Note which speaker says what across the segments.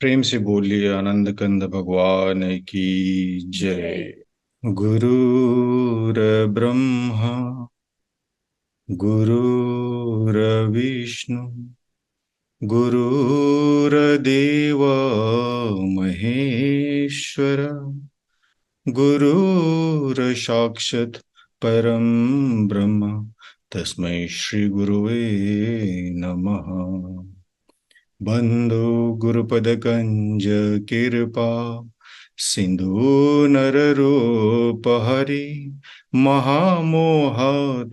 Speaker 1: प्रेम से बोलिए आनंद कंद भगवान की जय। गुरुर ब्रह्मा गुरुर्विष्णु गुरुर्देव महेश्वर गुरुर्साक्षात् परम ब्रह्म तस्मै श्री गुरुवे नमः। बंधु गुरुपद कंज कृपा सिंधु नररूप हरि महामोह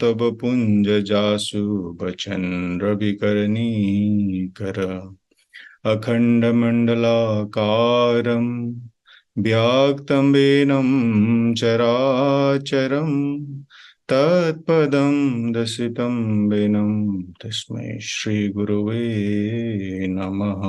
Speaker 1: तब पुंज जासु बचन रविकरणी कर अखंड मंडलाकारं व्याक्तं वेनं चराचरं तत्पदं दर्शितं वेनं तस्मै श्री गुरुवे नमः।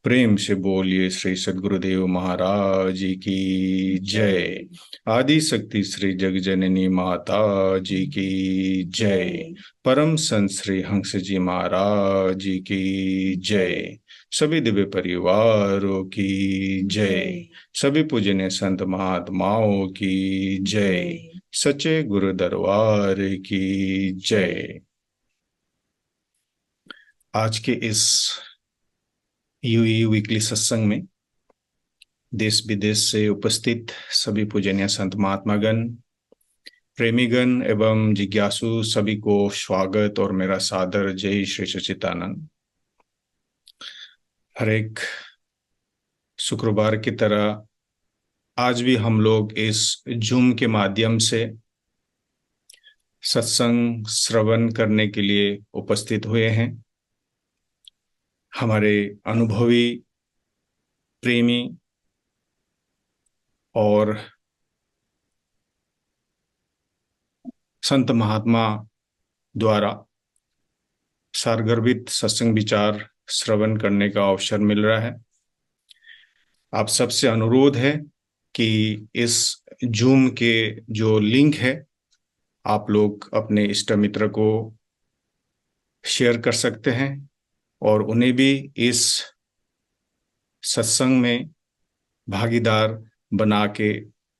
Speaker 1: प्रेम से बोलिए श्री सद्गुरुदेव महाराज की जय। आदि शक्ति श्री जगजननी माता जी की जय। परम संत श्री हंस जी महाराज की जय। सभी दिव्य परिवारों की जय। सभी पूजनीय संत महात्माओं की जय। सच्चे गुरु दरबार की जय। आज के इस यूई वीकली सत्संग में देश विदेश से उपस्थित सभी पूजनीय संत महात्मागण, प्रेमीगण एवं जिज्ञासु सभी को स्वागत और मेरा सादर जय श्री सच्चिदानंद। हर एक शुक्रवार की तरह आज भी हम लोग इस जूम के माध्यम से सत्संग श्रवण करने के लिए उपस्थित हुए हैं। हमारे अनुभवी, प्रेमी और संत महात्मा द्वारा सारगर्भित सत्संग विचार श्रवण करने का अवसर मिल रहा है। आप सबसे अनुरोध है कि इस जूम के जो लिंक है आप लोग अपने इष्ट मित्र को शेयर कर सकते हैं और उन्हें भी इस सत्संग में भागीदार बना के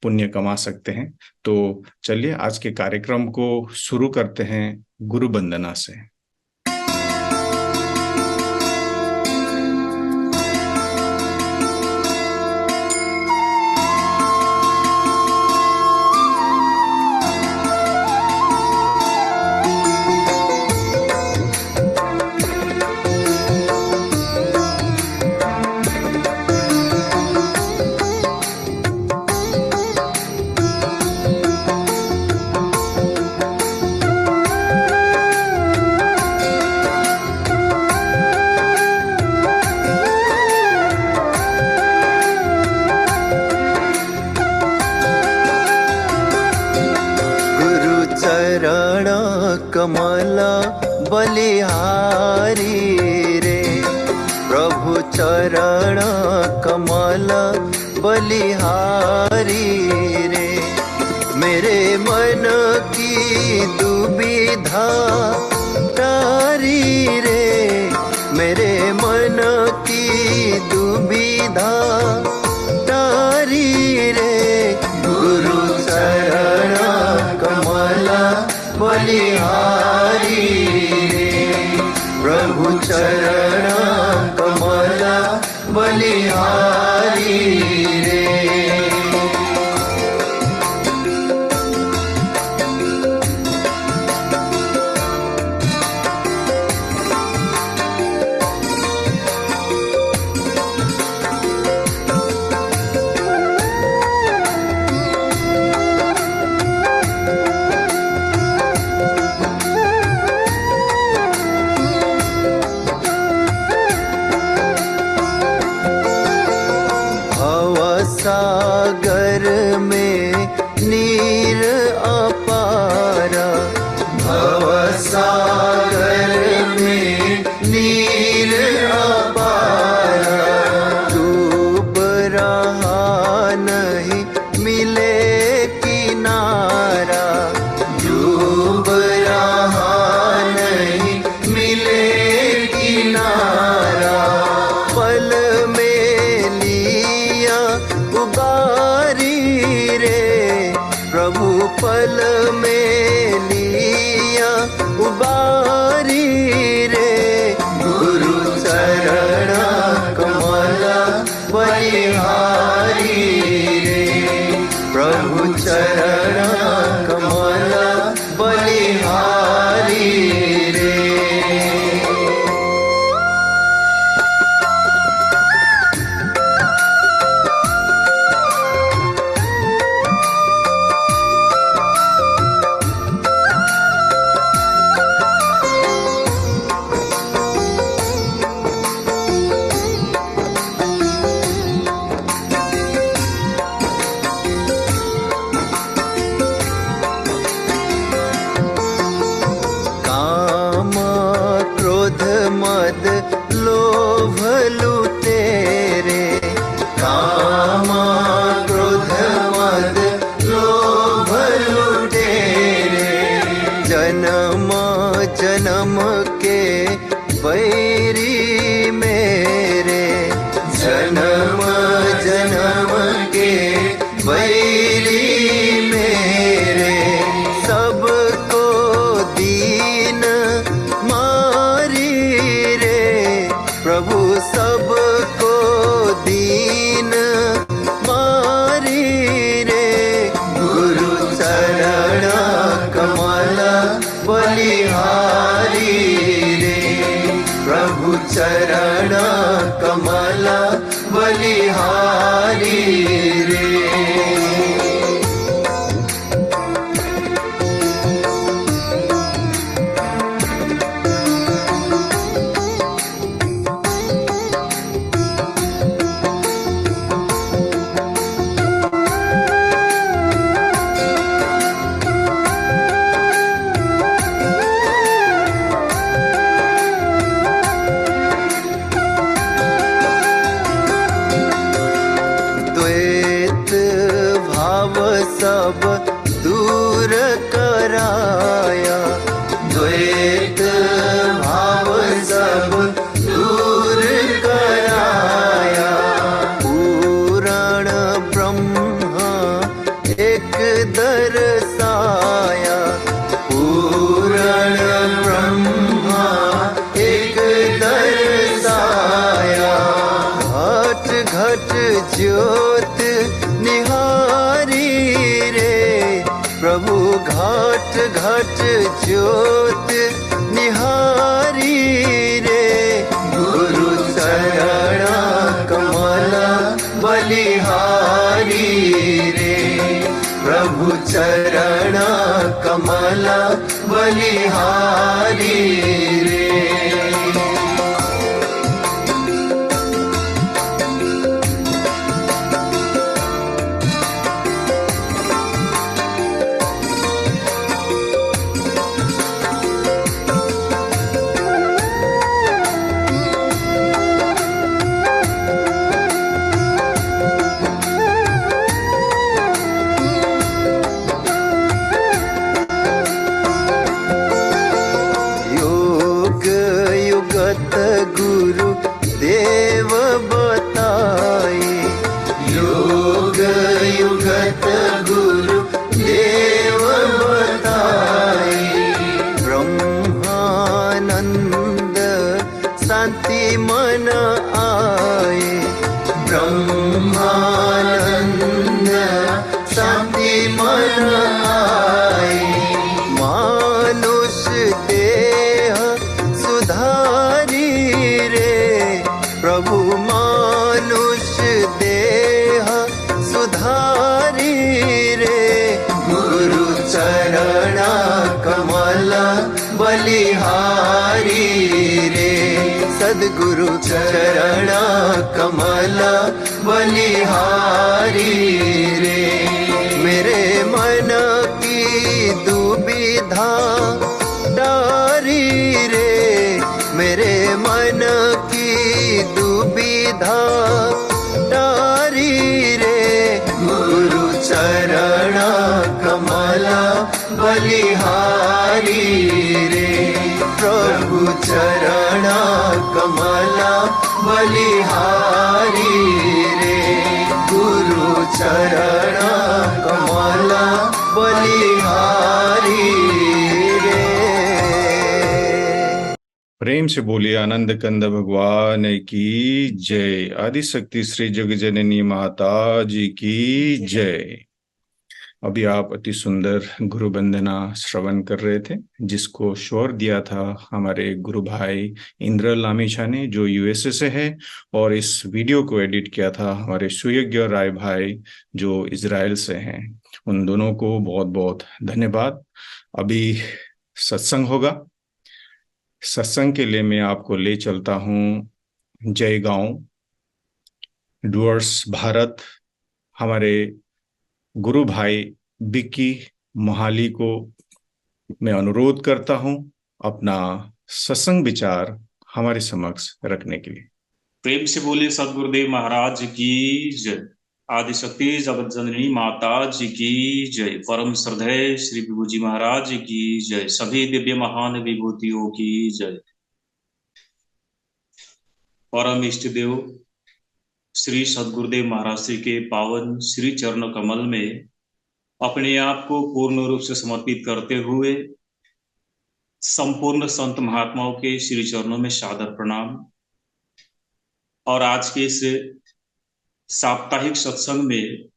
Speaker 1: पुण्य कमा सकते हैं। तो चलिए आज के कार्यक्रम को शुरू करते हैं गुरु वंदना से।
Speaker 2: कमला बलिहारी रे प्रभु चरण कमला बलिहारी रे। मेरे मन की दुविधा तारी रे, मेरे मन की दुविधा तारी रे। गुरु चरण कमला बलिहारी रे प्रभु चरण कमला बलिहारी रे। सबको दीन मारी रे, गुरु चरण कमल बलिहारी रे, प्रभु चरण कमल बलिहारी रे। द्वैत भाव सब दूर कराया, द्वैत भाव सब दूर कराया, पुराण ब्रह्मा एक दर्शाया, पुराण ब्रह्मा एक दर्शाया, घट घट ज्योत निहारी रे, प्रभु घट घट ज्योत निहारी रे, गुरु चरण कमल बलिहारी रे, प्रभु चरण कमल बलिहारी रे। योग युगत गुरु देव बताए, योग युगत गुरु देव बताए, ब्रह्मानंद शांति मन आए, ब्रह्मानंद शांति मन आए, मानुष देह सुधारी रे, प्रभु मानुष देह सुधारी रे, गुरु चरण कमल बलिहारी रे, सद्गुरु चरण कमल बलिहारी रे, मेरे मन की दुविधा टारी रे, मेरे मन की दुविधा टारी रे, गुरु चरण कमल बलिहारी रे, प्रभु चरण कमल बलिहारी रे, गुरु चरण कमल बलिहारी रे।
Speaker 1: प्रेम से बोलिए आनंद कंद भगवान की जय। आदिशक्ति श्री जगजननी माता जी की जय। अभी आप अति सुंदर गुरु वंदना श्रवण कर रहे थे, जिसको स्वर दिया था हमारे गुरु भाई इंद्र लामीछा ने, जो यूएसए से है, और इस वीडियो को एडिट किया था हमारे सुयज्ञ राय भाई, जो इजराइल से हैं। उन दोनों को बहुत बहुत धन्यवाद। अभी सत्संग होगा। सत्संग के लिए मैं आपको ले चलता हूँ जयगांव, डुअर्स, भारत। हमारे गुरु भाई बिक्की मोहाली को मैं अनुरोध करता हूं अपना सत्संग विचार हमारे समक्ष रखने के लिए।
Speaker 3: प्रेम से बोलिए सदगुरुदेव महाराज की जय। आदिशक्ति जगत जननी माता जी की जय। परम श्रद्धेय श्री विभू जी महाराज की जय। सभी दिव्य महान विभूतियों की जय। परम इष्ट देव श्री सदगुरुदेव महाराज श्री के पावन श्री चरण कमल में अपने आप को पूर्ण रूप से समर्पित करते हुए संपूर्ण संत महात्माओं के श्री चरणों में सादर प्रणाम। और आज के इस साप्ताहिक सत्संग में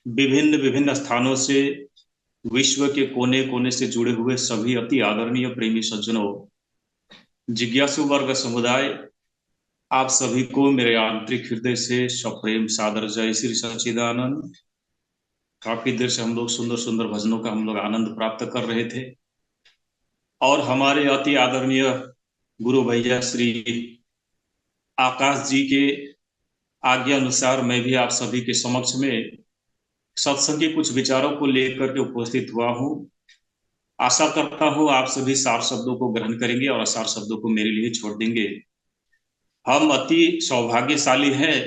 Speaker 3: विभिन्न विभिन्न स्थानों से, विश्व के कोने कोने से जुड़े हुए सभी अति आदरणीय प्रेमी सज्जनों, जिज्ञासु वर्ग समुदाय, आप सभी को मेरे आंतरिक हृदय से सप्रेम सादर जय श्री सच्चिदानंद। काफी देर से हम लोग सुंदर सुंदर भजनों का हम लोग आनंद प्राप्त कर रहे थे और हमारे अति आदरणीय गुरु भैया श्री आकाश जी के आज्ञा अनुसार मैं भी आप सभी के समक्ष में सत्संग के कुछ विचारों को लेकर के उपस्थित हुआ हूं। आशा करता हूं आप सभी सार शब्दों को ग्रहण करेंगे और असार शब्दों को मेरे लिए छोड़ देंगे। हम अति सौभाग्यशाली हैं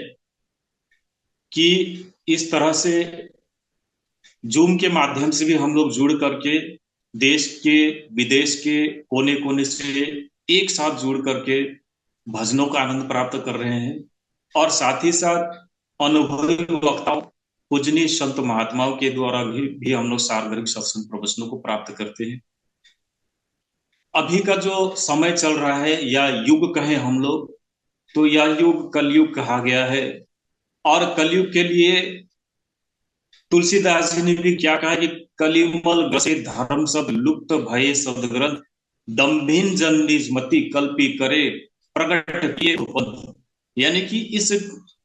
Speaker 3: कि इस तरह से जूम के माध्यम से भी हम लोग जुड़ करके देश के विदेश के कोने कोने से एक साथ जुड़ करके भजनों का आनंद प्राप्त कर रहे हैं और साथ ही साथ अनुभवी वक्ताओं, पूजनीय संत महात्माओं के द्वारा भी हम लोग सार्वजनिक सत्संग प्रवचनों को प्राप्त करते हैं। अभी का जो समय चल रहा है या युग कहें हम लोग, तो यह युग कलयुग कहा गया है और कलयुग के लिए तुलसीदास जी ने भी क्या कहा कि कलिमल ग्रसे धर्म सब लुप्त भये सदग्रंथ, दम्भिन जन निज मति कल्पी करे प्रकट किए उपंथ। यानी कि इस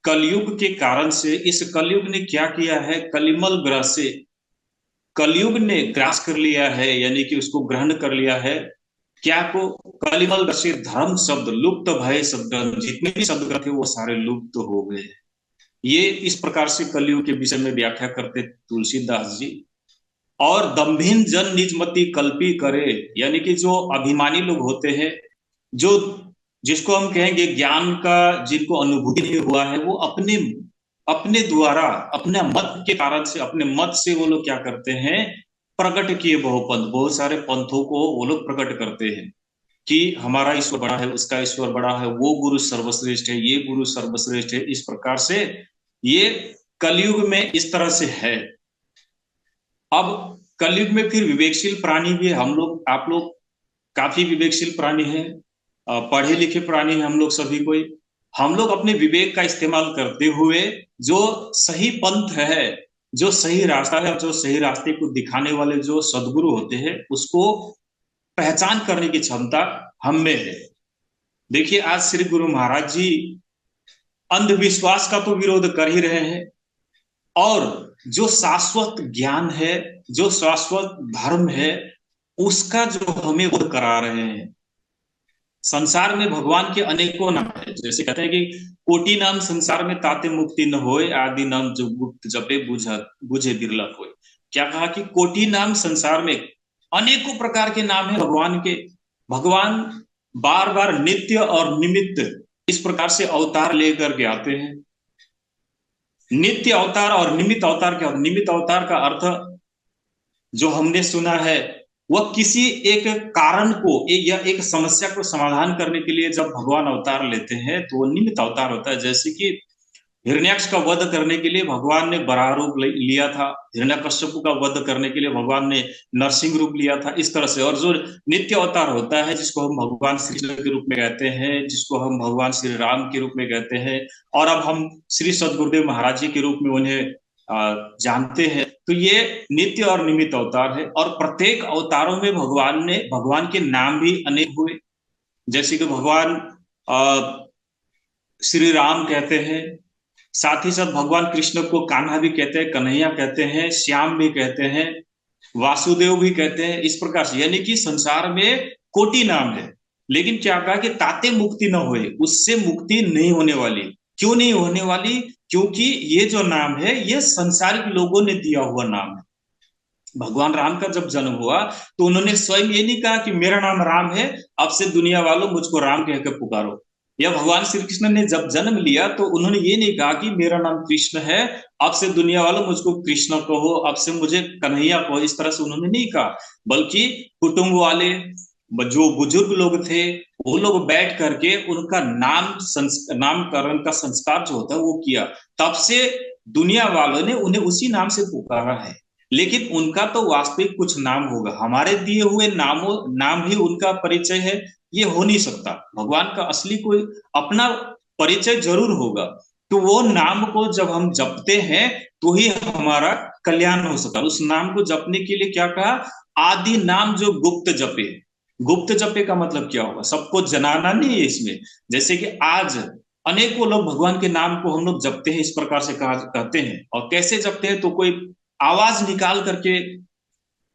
Speaker 3: कलयुग के कारण से इस कलयुग ने क्या किया है, कलिमल ग्रस से कलयुग ने ग्रास कर लिया है, यानी कि उसको ग्रहण कर लिया है। क्या को कलिमल ग्रसे धर्म शब्द लुप्त भये सदग्रंथ, जितने भी शब्द थे वो सारे लुप्त हो गए। ये इस प्रकार से कलयुग के विषय में व्याख्या करते तुलसीदास जी। और दम्भिन जन निजमति कल्पी करे, यानी कि जो अभिमानी लोग होते हैं, जो जिसको हम कहेंगे ज्ञान का जिनको अनुभूति नहीं हुआ है, वो अपने द्वारा अपने मत के कारण से, अपने मत से वो लोग क्या करते हैं, प्रकट किए बहुपंथ, बहुत सारे पंथों को वो लोग प्रकट करते हैं कि हमारा ईश्वर बड़ा है, उसका ईश्वर बड़ा है, वो गुरु सर्वश्रेष्ठ है, ये गुरु सर्वश्रेष्ठ है। इस प्रकार से ये कलयुग में इस तरह से है। अब कलयुग में फिर विवेकशील प्राणी भी, हम लोग आप लोग काफी विवेकशील प्राणी हैं, पढ़े लिखे प्राणी हैं हम लोग सभी कोई। हम लोग अपने विवेक का इस्तेमाल करते हुए जो सही पंथ है, जो सही रास्ता है, जो सही रास्ते को दिखाने वाले जो सदगुरु होते हैं, उसको पहचान करने की क्षमता हम में है। देखिए आज श्री गुरु महाराज जी अंधविश्वास का तो विरोध कर ही रहे हैं और जो शाश्वत ज्ञान है, जो शाश्वत धर्म है, उसका जो हमें बोध करा रहे हैं। संसार में भगवान के अनेकों नाम है, जैसे कहते हैं कि कोटि नाम संसार में ताते मुक्ति न होए, आदि नाम जो गुप्त जपे बुझे बिरला होए। क्या कहा कि कोटि नाम संसार में, अनेकों प्रकार के नाम है भगवान के। भगवान बार बार नित्य और निमित्त इस प्रकार से अवतार लेकर के आते हैं। नित्य अवतार और निमित्त अवतार क्या? निमित्त अवतार का अर्थ जो हमने सुना है, वह किसी एक कारण को या एक समस्या को समाधान करने के लिए जब भगवान अवतार लेते हैं तो वो निमित्त अवतार होता है। जैसे कि हिरण्याक्ष का वध करने के लिए भगवान ने बराह रूप लिया था, हिरण्यकश्यप का वध करने के लिए भगवान ने नरसिंह रूप लिया था, इस तरह से। और जो नित्य अवतार होता है, जिसको हम भगवान श्री कृष्ण के रूप में कहते हैं, जिसको हम भगवान श्री राम के रूप में कहते हैं, और अब हम श्री सद्गुरुदेव महाराज जी के रूप में उन्हें जानते हैं, तो ये नित्य और निमित्त अवतार है। और प्रत्येक अवतारों में भगवान के नाम भी अनेक हुए। जैसे कि भगवान श्री राम कहते हैं, साथ ही साथ भगवान कृष्ण को कान्हा भी कहते हैं, कन्हैया कहते हैं, श्याम भी कहते हैं, वासुदेव भी कहते हैं। इस प्रकार से यानी कि संसार में कोटि नाम है, लेकिन क्या कहा कि ताते मुक्ति न होए, उससे मुक्ति नहीं होने वाली। क्यों नहीं होने वाली? क्योंकि ये जो नाम है ये संसारिक लोगों ने दिया हुआ नाम है। भगवान राम का जब जन्म हुआ तो उन्होंने स्वयं ये नहीं कहा कि मेरा नाम राम है, अब से दुनिया वालों मुझको राम कहकर पुकारो। या भगवान श्री कृष्ण ने जब जन्म लिया तो उन्होंने ये नहीं कहा कि मेरा नाम कृष्ण है, अब से दुनिया वालों मुझको कृष्ण कहो, अब से मुझे कन्हैया कहो। इस तरह से उन्होंने नहीं कहा, बल्कि कुटुंब वाले जो बुजुर्ग लोग थे वो लोग बैठ करके उनका नामकरण का संस्कार जो होता है वो किया। तब से दुनिया वालों ने उन्हें उसी नाम से पुकारा है। लेकिन उनका तो वास्तविक कुछ नाम होगा, हमारे दिए हुए नाम ही उनका परिचय है, ये हो नहीं सकता। भगवान का असली कोई अपना परिचय जरूर होगा। तो वो नाम को जब हम जपते हैं तो ही हमारा कल्याण हो सकता है। उस नाम को जपने के लिए क्या कहा, आदि नाम जो गुप्त जपे। गुप्त जपे का मतलब क्या होगा, सबको जनाना नहीं है इसमें। जैसे कि आज अनेकों लोग भगवान के नाम को हम लोग जपते हैं, इस प्रकार से कहते हैं। और कैसे जपते हैं, तो कोई आवाज निकाल करके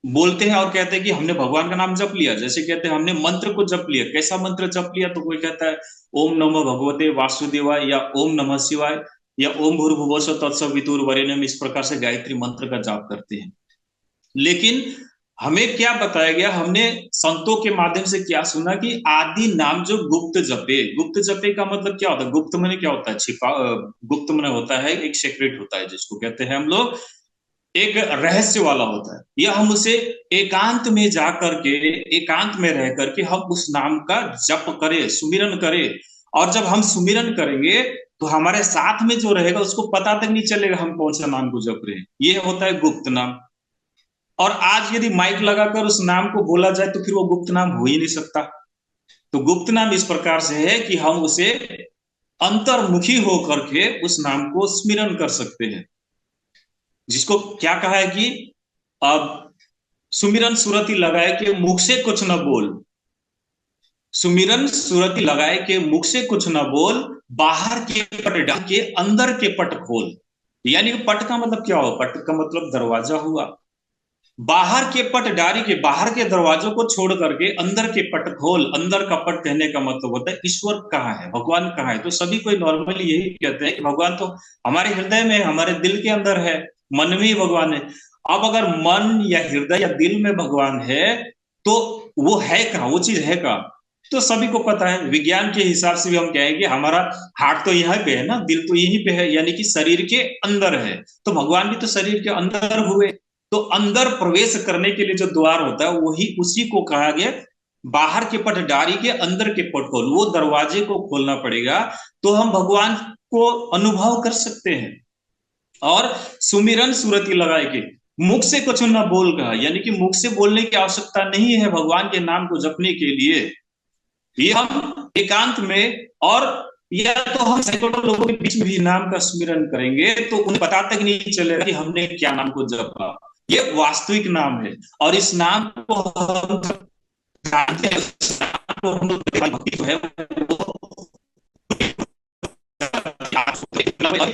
Speaker 3: बोलते हैं और कहते हैं कि हमने भगवान का नाम जप लिया। जैसे कहते हैं हमने मंत्र को जप लिया। कैसा मंत्र जप लिया, तो कोई कहता है ओम नमो भगवते वासुदेवाय, या ओम नमः शिवाय, या ओम भूर्भुवस्सुः तत्सवितुर्वरेण्यम, इस प्रकार से गायत्री मंत्र का जाप करते हैं। लेकिन हमें क्या बताया गया, हमने संतों के माध्यम से क्या सुना कि आदि नाम जो गुप्त जपे। गुप्त जपे का मतलब क्या होता है, गुप्त माने क्या होता है, छिपा। गुप्त माने होता है एक सीक्रेट होता है, जिसको कहते हैं हम लोग एक रहस्य वाला होता है। या हम उसे एकांत में जा करके, एकांत में रह करके हम उस नाम का जप करें, सुमिरन करें। और जब हम सुमिरन करेंगे तो हमारे साथ में जो रहेगा उसको पता तक नहीं चलेगा हम कौन सा नाम को जप रहे हैं। ये होता है गुप्त नाम। और आज यदि माइक लगाकर उस नाम को बोला जाए तो फिर वो गुप्त नाम हो ही नहीं सकता। तो गुप्त नाम इस प्रकार से है कि हम उसे अंतर्मुखी होकर के उस नाम को स्मरण कर सकते हैं। जिसको क्या कहा है कि अब सुमिरन सुरति लगाए के मुख से कुछ न बोल। सुमिरन सुरति लगाए के मुख से कुछ न बोल, बाहर के पट डाल के अंदर के पट खोल। यानी कि पट का मतलब क्या हो, पट का मतलब दरवाजा हुआ। बाहर के पट डारी के, बाहर के दरवाजों को छोड़ करके अंदर के पट खोल। अंदर का पट कहने का मतलब होता है ईश्वर कहाँ है, भगवान कहाँ है। तो सभी कोई नॉर्मली यही कहते हैं कि भगवान तो हमारे हृदय में, हमारे दिल के अंदर है, मन में ही भगवान है। अब अगर मन या हृदय या दिल में भगवान है तो वो है कहाँ, वो चीज है कहाँ। तो सभी को पता है, विज्ञान के हिसाब से भी हम कहेंगे हमारा हार्ट तो यहाँ पे है ना, दिल तो यहीं पे है, यानी कि शरीर के अंदर है। तो भगवान भी तो शरीर के अंदर हुए। तो अंदर प्रवेश करने के लिए जो द्वार होता है वही उसी को कहा गया, बाहर के पट डारी के अंदर के पट खोल। वो दरवाजे को खोलना पड़ेगा तो हम भगवान को अनुभव कर सकते हैं। और सुमिरन सुरति लगाए के मुख से कुछ ना बोल कहा, यानी कि मुख से बोलने की आवश्यकता नहीं है भगवान के नाम को जपने के लिए। ये हम एकांत में, और या तो हम सैकड़ों लोगों के बीच में भी नाम का सुमिरन करेंगे तो उन्हें पता तक नहीं चलेगा कि हमने क्या नाम को जपा। ये वास्तविक नाम है। और इस नाम को हम जानते हैं, हम भक्ति जो है वो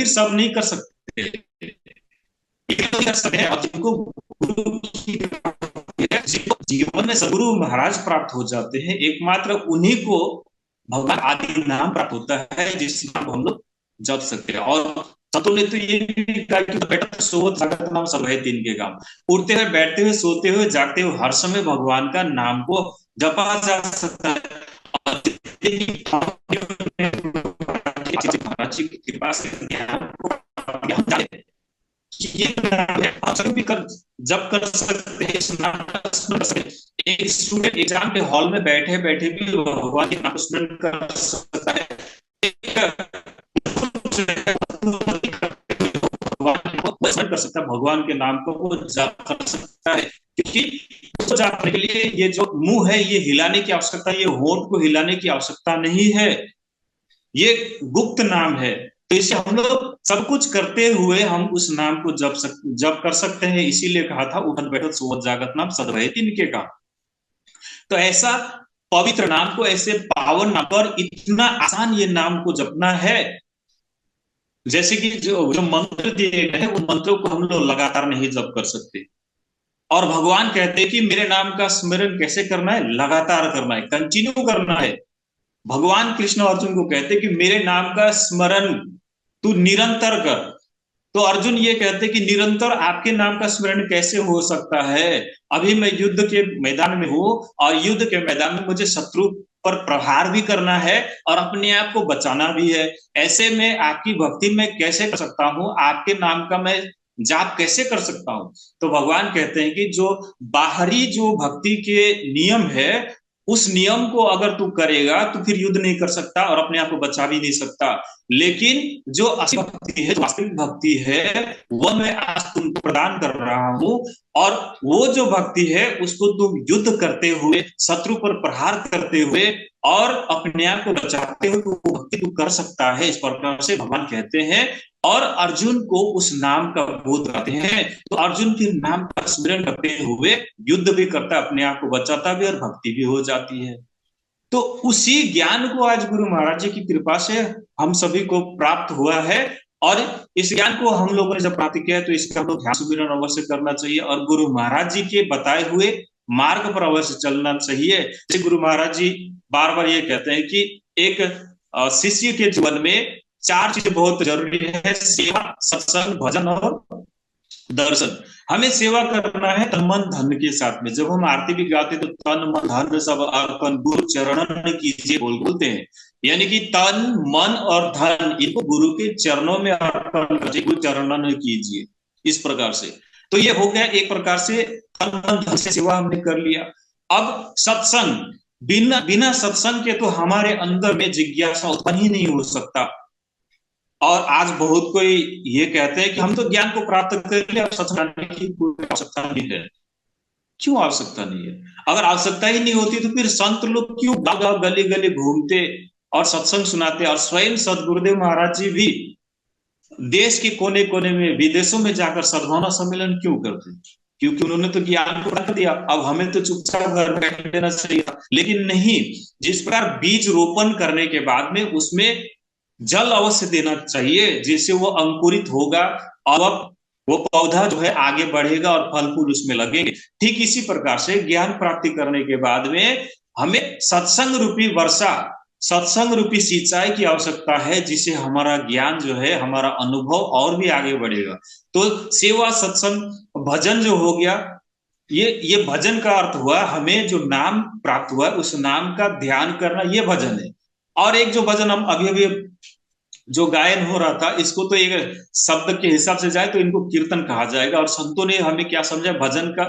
Speaker 3: सब नहीं कर सकते, कर सकते हैं। और जिनको गुरु की जीवन में सदगुरु महाराज प्राप्त हो जाते हैं, एकमात्र उन्हीं को भगवान आदि नाम प्राप्त होता है, जिस नाम को हम लोग जप सकते हैं। और संतों ने तो ये भी कहा कि बेटा सोवत जागत नाम सब है तीन के काम। उठते हुए, बैठते हुए, सोते हुए, जागते हुए हर समय भगवान का नाम को जपा जा सकता है। और कृपा से ये आप सभी भी कर जब कर सकते हैं इस नाम का। एक स्टूडेंट एग्जाम के हॉल में बैठे बैठे भी भगवान के नाम स्मरण कर सकता है। कर सकता है भगवान के नाम को वो जाप कर सकता है। क्योंकि उसको जापने के लिए ये जो मुंह है ये हिलाने की आवश्यकता, ये होंठ को हिलाने की आवश्यकता नहीं है। ये गुप्त नाम है। तो इसे हम लोग सब कुछ करते हुए हम उस नाम को जप कर सकते हैं। इसीलिए कहा था उठत बैठत सोवत जागत नाम सद भय तीन के काम। तो ऐसा पवित्र नाम को, ऐसे पावन नाम पर इतना आसान ये नाम को जपना है। जैसे कि जो मंत्र दिए गए हैं उन मंत्रों को हम लोग लगातार नहीं जप कर सकते। और भगवान कहते हैं कि मेरे नाम का स्मरण कैसे करना है, लगातार करना है, कंटिन्यू करना है। भगवान कृष्ण अर्जुन को कहते हैं कि मेरे नाम का स्मरण तू निरंतर कर। तो अर्जुन ये कहते कि निरंतर आपके नाम का स्मरण कैसे हो सकता है। अभी मैं युद्ध के मैदान में हूं और युद्ध के मैदान में मुझे शत्रु पर प्रहार भी करना है और अपने आप को बचाना भी है। ऐसे में आपकी भक्ति में कैसे कर सकता हूं, आपके नाम का मैं जाप कैसे कर सकता हूं। तो भगवान कहते हैं कि जो बाहरी जो भक्ति के नियम है उस नियम को अगर तू करेगा तो फिर युद्ध नहीं कर सकता और अपने आप को बचा भी नहीं सकता। लेकिन जो असली भक्ति है, जो वास्तविक भक्ति है, वह मैं आज तुमको प्रदान कर रहा हूं। और वो जो भक्ति है उसको तुम युद्ध करते हुए, शत्रु पर प्रहार करते हुए और अपने आप को बचाते हुए वो भक्ति तू कर सकता है, इस प्रकार से भगवान कहते हैं। और अर्जुन को उस नाम का बोध कराते हैं, तो अर्जुन के नाम का स्मरण करते हुए युद्ध भी करता है, अपने आप को बचाता भी और भक्ति भी हो जाती है। तो उसी ज्ञान को आज गुरु महाराज जी की कृपा से हम सभी को प्राप्त हुआ है। और इस ज्ञान को हम लोगों ने जब प्राप्त किया है तो इसका हम लोग ध्यान सुमिरन अवश्य करना चाहिए और गुरु महाराज जी के बताए हुए मार्ग पर अवश्य चलना चाहिए। जैसे गुरु महाराज जी बार बार ये कहते हैं कि एक शिष्य के जीवन में चार चीज बहुत जरूरी है: सेवा, सत्संग, भजन और दर्शन। हमें सेवा करना है तन मन धन के साथ में। जब हम आरती भी गाते तो तन मन धन सब अर्पण गुरु चरणन कीजिए बोलते हैं, यानी कि तन मन और धन इनको गुरु के चरणों में अर्पण कीजिए, गुरु चरणन कीजिए, इस प्रकार से। तो ये हो गया एक प्रकार से तन मन धन से सेवा हमने कर लिया। अब सत्संग, बिना बिना सत्संग के तो हमारे अंदर में जिज्ञासा उत्पन्न ही नहीं हो सकता। और आज बहुत कोई ये कहते हैं कि हम तो ज्ञान को प्राप्त कर लिया, सत्संग की कोई आवश्यकता नहीं है। क्यों आवश्यकता नहीं है? अगर आवश्यकता ही नहीं होती तो फिर संत लोग क्यों गांव गांव गली गली घूमते और सत्संग सुनाते? और स्वयं सदगुरुदेव महाराज जी भी देश के कोने कोने में, विदेशों में जाकर सद्भावना सम्मेलन क्यों करते? क्योंकि उन्होंने तो ज्ञान को रख दिया, अब हमें तो चुपचाप घर बैठ देना चाहिए। लेकिन नहीं, जिस प्रकार बीज रोपण करने के बाद में उसमें जल अवश्य देना चाहिए, जिससे वो अंकुरित होगा और वो पौधा जो है आगे बढ़ेगा और फल फूल उसमें लगेंगे। ठीक इसी प्रकार से ज्ञान प्राप्ति करने के बाद में हमें सत्संग रूपी वर्षा, सत्संग रूपी सिंचाई की आवश्यकता है, जिससे हमारा ज्ञान जो है, हमारा अनुभव और भी आगे बढ़ेगा। तो सेवा, सत्संग, भजन जो हो गया, ये भजन का अर्थ हुआ हमें जो नाम प्राप्त हुआ उस नाम का ध्यान करना, ये भजन है। और एक जो भजन हम अभी अभी जो गायन हो रहा था, इसको तो एक शब्द के हिसाब से जाए तो इनको कीर्तन कहा जाएगा। और संतों ने हमें क्या समझा, भजन का,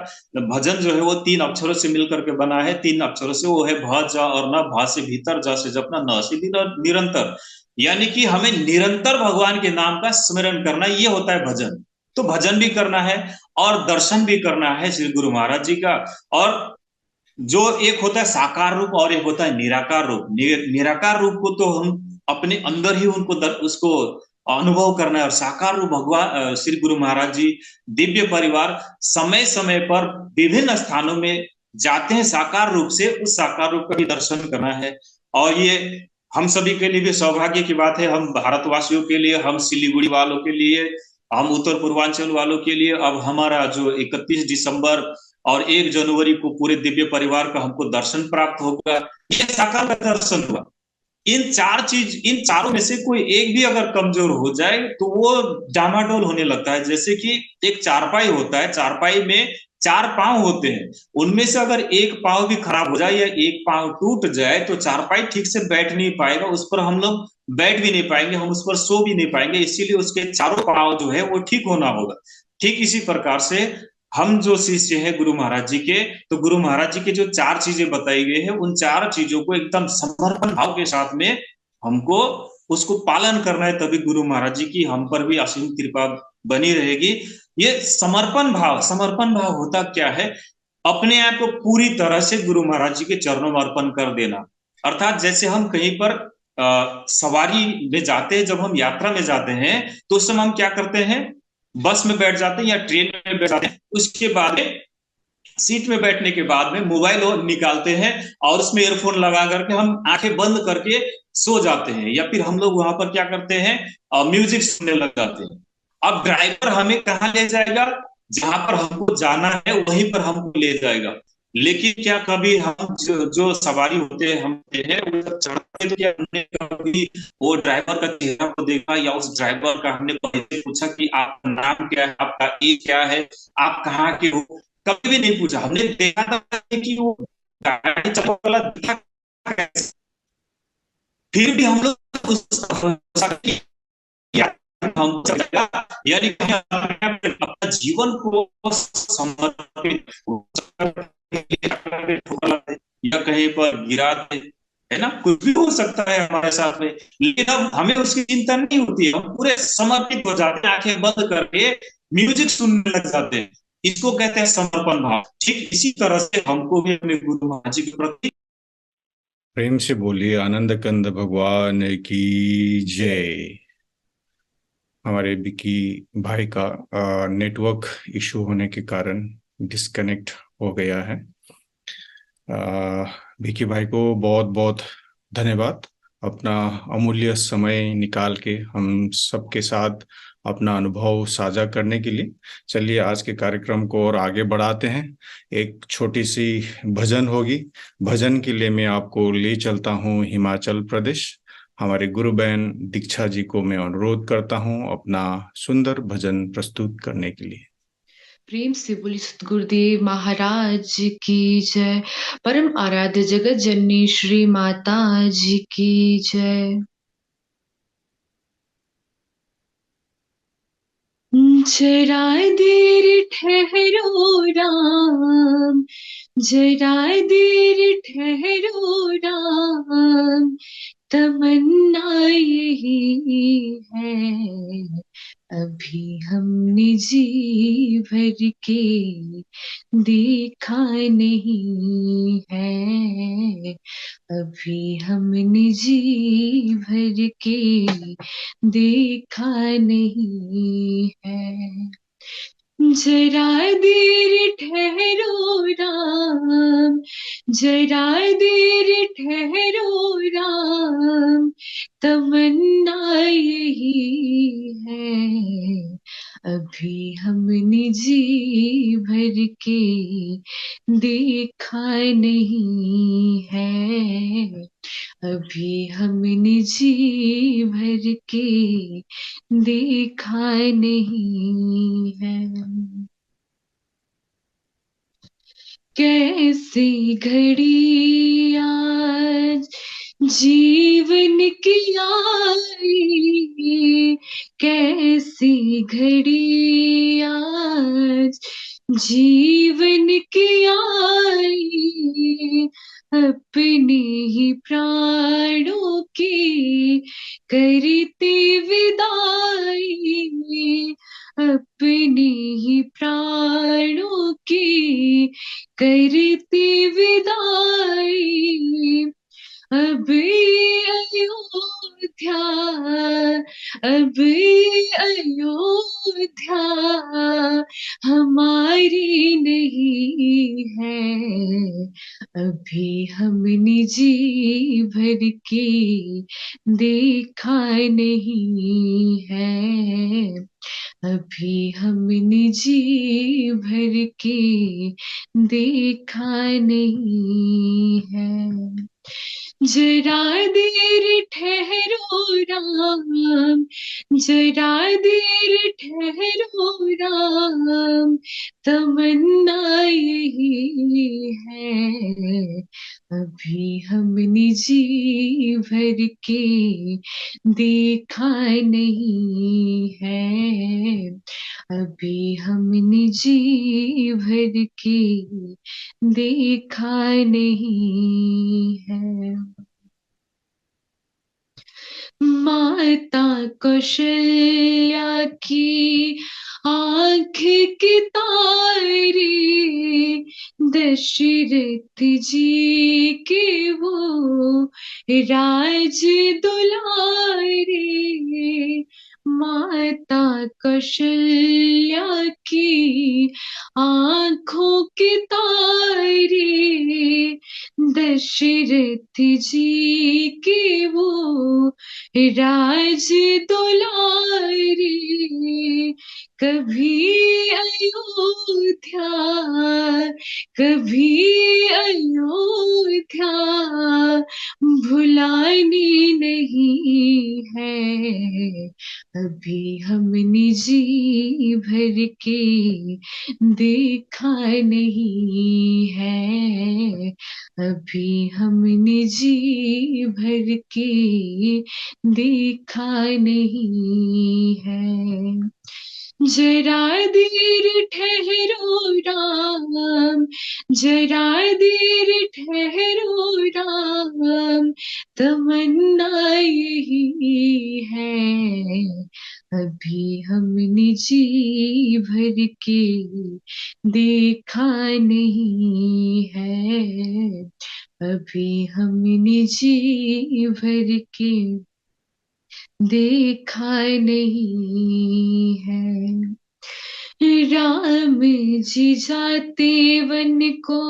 Speaker 3: भजन जो है वो 3 अक्षरों से मिलकर के बना है। 3 अक्षरों से, वो है भ, ज और न। भ से भीतर, ज से जपना, न से निरंतर, यानी कि हमें निरंतर भगवान के नाम का स्मरण करना, ये होता है भजन। तो भजन भी करना है और दर्शन भी करना है श्री गुरु महाराज जी का। और जो एक होता है साकार रूप और एक होता है निराकार रूप। निराकार रूप को तो हम अपने अंदर ही उसको अनुभव करना है। और साकार रूप भगवान श्री गुरु महाराज जी दिव्य परिवार समय समय पर विभिन्न स्थानों में जाते हैं साकार रूप से, उस साकार रूप का भी दर्शन करना है। और ये हम सभी के लिए भी सौभाग्य की बात है, हम भारतवासियों के लिए, हम सिलीगुड़ी वालों के लिए, हम उत्तर पूर्वांचल वालों के लिए। अब हमारा जो 31 दिसंबर और 1 जनवरी को पूरे दिव्य परिवार का हमको दर्शन प्राप्त होगा, यह साकार का दर्शन हुआ। इन चारों में से कोई एक भी अगर कमजोर हो जाए तो वो डामाडोल होने लगता है। जैसे कि एक चारपाई होता है, चारपाई में 4 पांव होते हैं, उनमें से अगर एक पांव भी खराब हो जाए या एक पांव टूट जाए तो चारपाई ठीक से बैठ नहीं पाएगा, उस पर हम लोग बैठ भी नहीं पाएंगे, हम उस पर सो भी नहीं पाएंगे। इसीलिए उसके चारों पांव जो है वो ठीक होना होगा। ठीक इसी प्रकार से हम जो शिष्य हैं गुरु महाराज जी के, तो गुरु महाराज जी के जो 4 चीजें बताई गई है, उन 4 चीजों को एकदम समर्पण भाव के साथ में हमको उसको पालन करना है, तभी गुरु महाराज जी की हम पर भी असीम कृपा बनी रहेगी। ये समर्पण भाव होता क्या है? अपने आप को पूरी तरह से गुरु महाराज जी के चरणों में अर्पण कर देना। अर्थात जैसे हम कहीं पर सवारी में जाते हैं, जब हम यात्रा में जाते हैं तो उस समय हम क्या करते हैं, बस में बैठ जाते हैं या ट्रेन में बैठ जाते हैं, उसके बाद में सीट में बैठने के बाद में मोबाइल निकालते हैं और उसमें ईयरफोन लगा करके हम आंखें बंद करके सो जाते हैं, या फिर हम लोग वहां पर क्या करते हैं, म्यूजिक सुनने लग जाते हैं। अब ड्राइवर हमें कहाँ ले जाएगा? जहां पर हमको जाना है वहीं पर हमको ले जाएगा। लेकिन क्या कभी हम जो सवारी होते हैं हम वो जब चढ़ते तो क्या हमने कभी वो ड्राइवर का चेहरा को देखा, या उस ड्राइवर का हमने पहले पूछा कि आपका नाम क्या है, आपका एज क्या है, आप कहाँ के हो? कभी भी नहीं पूछा। हमने देखा था कि वो गाड़ी चलाने वाला दिखा कैसे, फिर भी हम लोग उस हम यानी अपना जीवन को समर्पित या कहीं पर गिरा है ना, कुछ भी हो सकता है हमारे साथ में, लेकिन अब हमें उसकी चिंता नहीं होती है, हम पूरे समर्पित हो जाते हैं, आंखें बंद करके म्यूजिक सुनने लग जाते हैं। इसको कहते हैं समर्पण भाव। ठीक इसी तरह से हमको भी अपने गुरु महाराज जी के प्रति
Speaker 1: प्रेम से बोलिए आनंद कंद भगवान की जय। हमारे बिकी भाई का नेटवर्क इशू होने के कारण डिस्कनेक्ट हो गया है। बिकी भाई को बहुत बहुत धन्यवाद, अपना अमूल्य समय निकाल के हम सबके साथ अपना अनुभव साझा करने के लिए। चलिए आज के कार्यक्रम को और आगे बढ़ाते हैं। एक छोटी सी भजन होगी। भजन के लिए मैं आपको ले चलता हूँ हिमाचल प्रदेश। हमारे गुरु बहन दीक्षा जी को मैं अनुरोध करता हूँ अपना सुंदर भजन प्रस्तुत करने के लिए।
Speaker 4: प्रेम से बोली सतगुरुदेव महाराज की जय। परम आराध्य जगत जननी श्री माता जी की जय। जरा देर ठहरो राम, जरा देर ठहरो राम, तमन्ना यही है अभी हमने जी भर के देखा नहीं है, अभी हमने जी भर के देखा नहीं है। जरा देर ठहरो राम, जरा देर ठहरो राम, तमन्ना यही है अभी हमने जी भर के देखा नहीं है, अभी हमने जी भर के देखा नहीं है। कैसी घड़ी आज जीवन की आई, कैसी घड़ी आज जीवन की आई, अपने ही प्राणों की करते विदाई, अपने ही प्राणों की करते विदाई। अब अयोध्या, अब अयोध्या हमारी नहीं है, अभी हमने जी भर के देखा नहीं है, अभी हमने जी भर के देखा नहीं है। जरा देर ठहरो राम, जरा देर ठहरो राम, तमन्ना यही है अभी हमने जी भर के देखा नहीं है, अभी हमने जी भर के देखा नहीं है। माता कौशल्या की आंख की तारे, दशरथ जी के वो राज दुलारे, माता कौशल्या की आंखों के तारे, दशरथ जी के वो राज दुलारे, कभी अयोध्या, कभी अयोध्या भुलानी नहीं है, अभी हमने जी भर के देखा नहीं है, अभी हमने जी भर के देखा नहीं है। जरा देर ठहरो राम, जरा देर ठहरो राम, तमन्ना यही है अभी हमने जी भर के देखा नहीं है, अभी हमने जी भर के देखा नहीं है। राम जी जाते वन को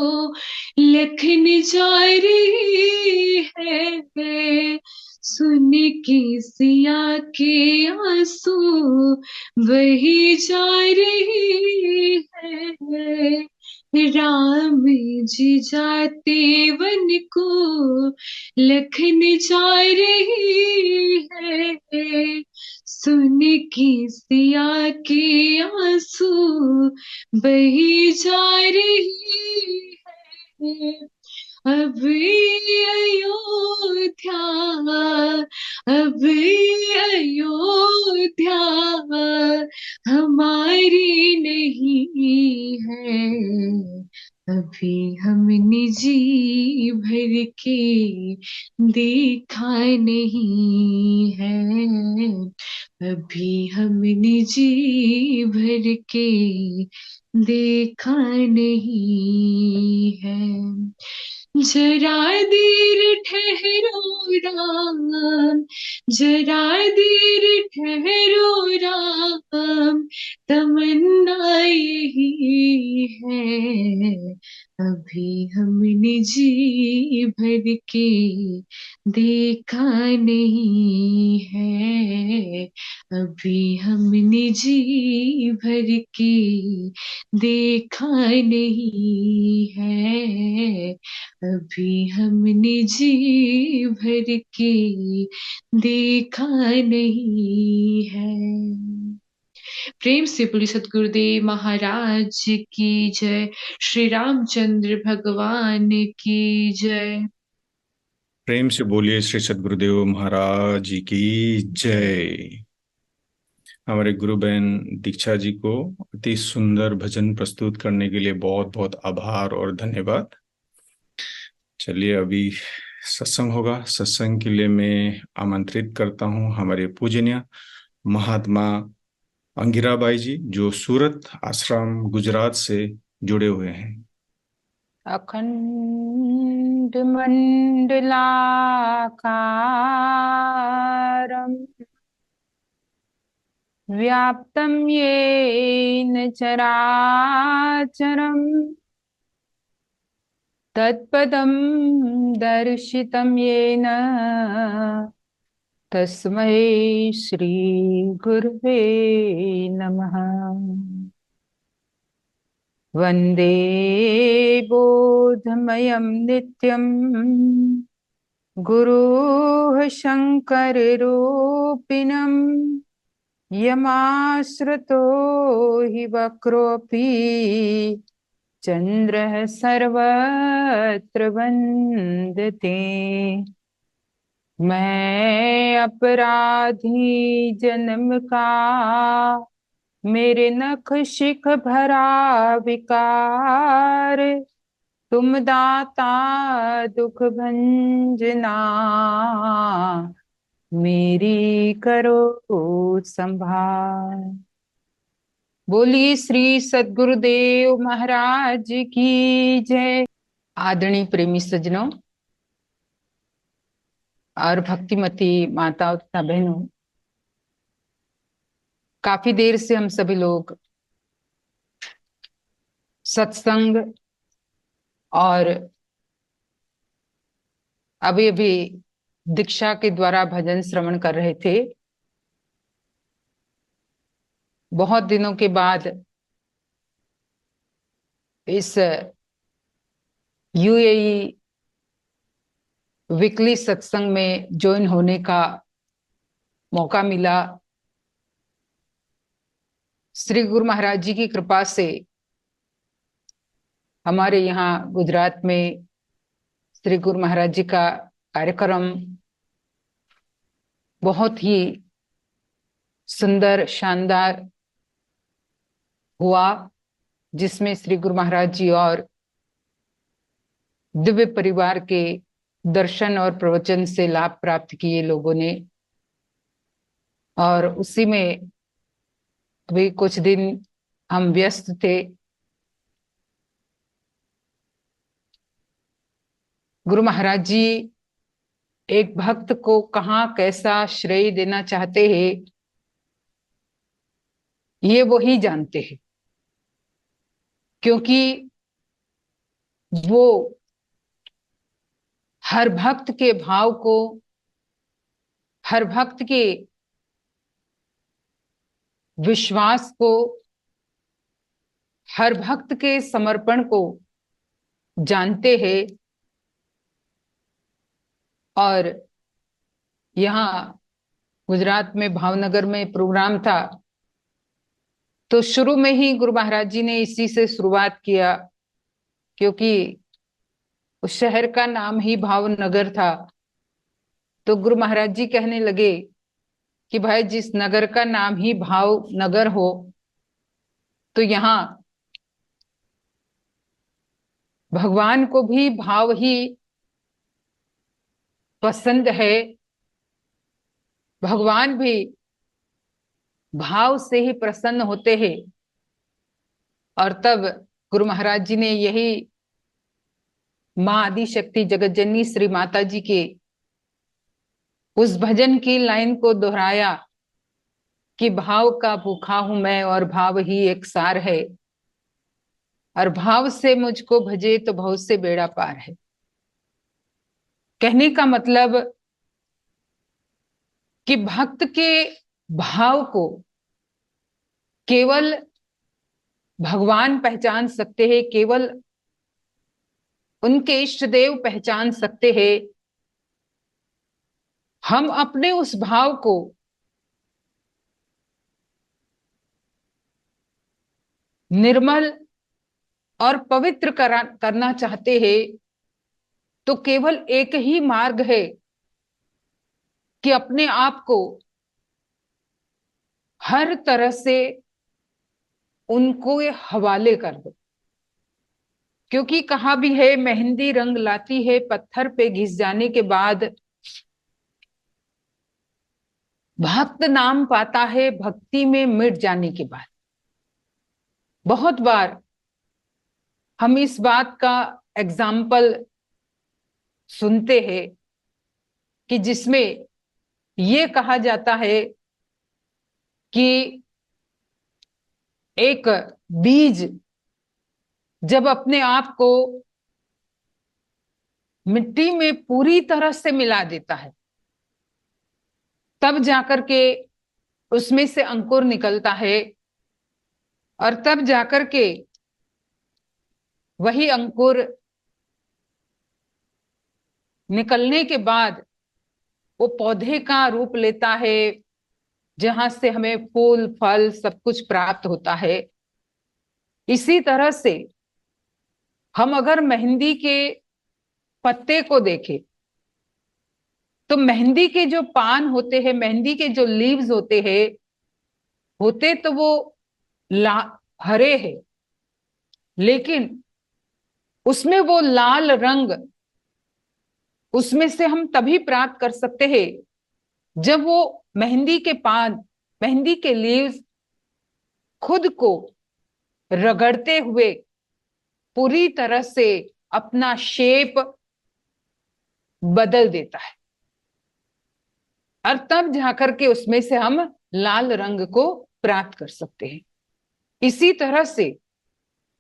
Speaker 4: लखन जा रही है। सुन के सिया के आंसू वही जा रही है। राम जी जाते वन को लखन जा रही है। सुन के सिया के आंसू बही जा रही है। अब अयोध्या, अब अयोध्या हमारी नहीं है। अभी हमने जी भर के देखा नहीं है। अभी हमने जी भर के देखा नहीं है। जरा देर ठहरो राम, जरा देर ठहरो राम, तमन्ना यही है। अभी हमने जी भर के देखा नहीं है। अभी हमने जी भर के देखा नहीं है। अभी हमने जी भर के देखा नहीं है। प्रेम से बोली सतगुरुदेव महाराज की जय। श्री रामचंद्र भगवान की जय।
Speaker 1: प्रेम से बोलिए श्री सद्गुरुदेव महाराज जी की जय। हमारे गुरु बहन दीक्षा जी को अति सुंदर भजन प्रस्तुत करने के लिए बहुत बहुत आभार और धन्यवाद। चलिए अभी सत्संग होगा। सत्संग के लिए मैं आमंत्रित करता हूं हमारे पूजनीय महात्मा अंगिराबाई जी, जो सूरत आश्रम गुजरात से जुड़े हुए हैं।
Speaker 5: अखंड मंडलाकारं व्याप्तं येन चराचरं तत्पदं दर्शितं येन तस्मै श्री गुरुवे नमः। वन्दे बोधमयं नित्यं गुरुः शङ्कररूपिणं यमाश्रितो हि वक्रोऽपि चन्द्रः सर्वत्र वन्दते। मैं अपराधी जन्म का, मेरे नख शिख भरा विकार, तुम दाता दुख भंजना, मेरी करो संभाल। बोली श्री सद्गुरुदेव महाराज की जय। आदरणीय प्रेमी सज्जनों और भक्तिमती माताओं तथा बहनों, काफी देर से हम सभी लोग सत्संग और अभी अभी दीक्षा के द्वारा भजन श्रवण कर रहे थे। बहुत दिनों के बाद इस यूएई वीकली सत्संग में ज्वाइन होने का मौका मिला। श्री गुरु महाराज जी की कृपा से हमारे यहाँ गुजरात में श्री गुरु महाराज जी का कार्यक्रम बहुत ही सुंदर शानदार हुआ, जिसमें श्री गुरु महाराज जी और दिव्य परिवार के दर्शन और प्रवचन से लाभ प्राप्त किए लोगों ने। और उसी में अभी कुछ दिन हम व्यस्त थे। गुरु महाराज जी एक भक्त को कहाँ कैसा श्रेय देना चाहते हैं, ये वो ही जानते हैं, क्योंकि वो हर भक्त के भाव को, हर भक्त के विश्वास को, हर भक्त के समर्पण को जानते हैं। और यहाँ गुजरात में भावनगर में प्रोग्राम था, तो शुरू में ही गुरु महाराज जी ने इसी से शुरुआत किया, क्योंकि उस शहर का नाम ही भावनगर था। तो गुरु महाराज जी कहने लगे कि भाई जिस नगर का नाम ही भावनगर हो, तो यहाँ भगवान को भी भाव ही पसंद है, भगवान भी भाव से ही प्रसन्न होते हैं। और तब गुरु महाराज जी ने यही माँ आदि शक्ति जगत जननी श्री माता जी के उस भजन की लाइन को दोहराया कि भाव का भूखा हूं मैं और भाव ही एक सार है, और भाव से मुझको भजे तो भाव से बेड़ा पार है। कहने का मतलब कि भक्त के भाव को केवल भगवान पहचान सकते हैं, केवल उनके इष्ट देव पहचान सकते हैं। हम अपने उस भाव को निर्मल और पवित्र करना चाहते हैं, तो केवल एक ही मार्ग है कि अपने आप को हर तरह से उनको ये हवाले कर दो। क्योंकि कहा भी है, मेहंदी रंग लाती है पत्थर पे घिस जाने के बाद, भक्त नाम पाता है भक्ति में मिट जाने के बाद। बहुत बार हम इस बात का एग्जाम्पल सुनते हैं कि जिसमें ये कहा जाता है कि एक बीज जब अपने आप को मिट्टी में पूरी तरह से मिला देता है, तब जाकर के उसमें से अंकुर निकलता है, और तब जाकर के वही अंकुर निकलने के बाद वो पौधे का रूप लेता है, जहां से हमें फूल फल सब कुछ प्राप्त होता है। इसी तरह से हम अगर मेहंदी के पत्ते को देखें, तो मेहंदी के जो पान होते हैं, मेहंदी के जो लीव्स होते हैं, होते तो वो हरे हैं, लेकिन उसमें वो लाल रंग उसमें से हम तभी प्राप्त कर सकते हैं जब वो मेहंदी के पान, मेहंदी के लीव्स खुद को रगड़ते हुए पूरी तरह से अपना शेप बदल देता है, और तब जाकर के उसमें से हम लाल रंग को प्राप्त कर सकते हैं। इसी तरह से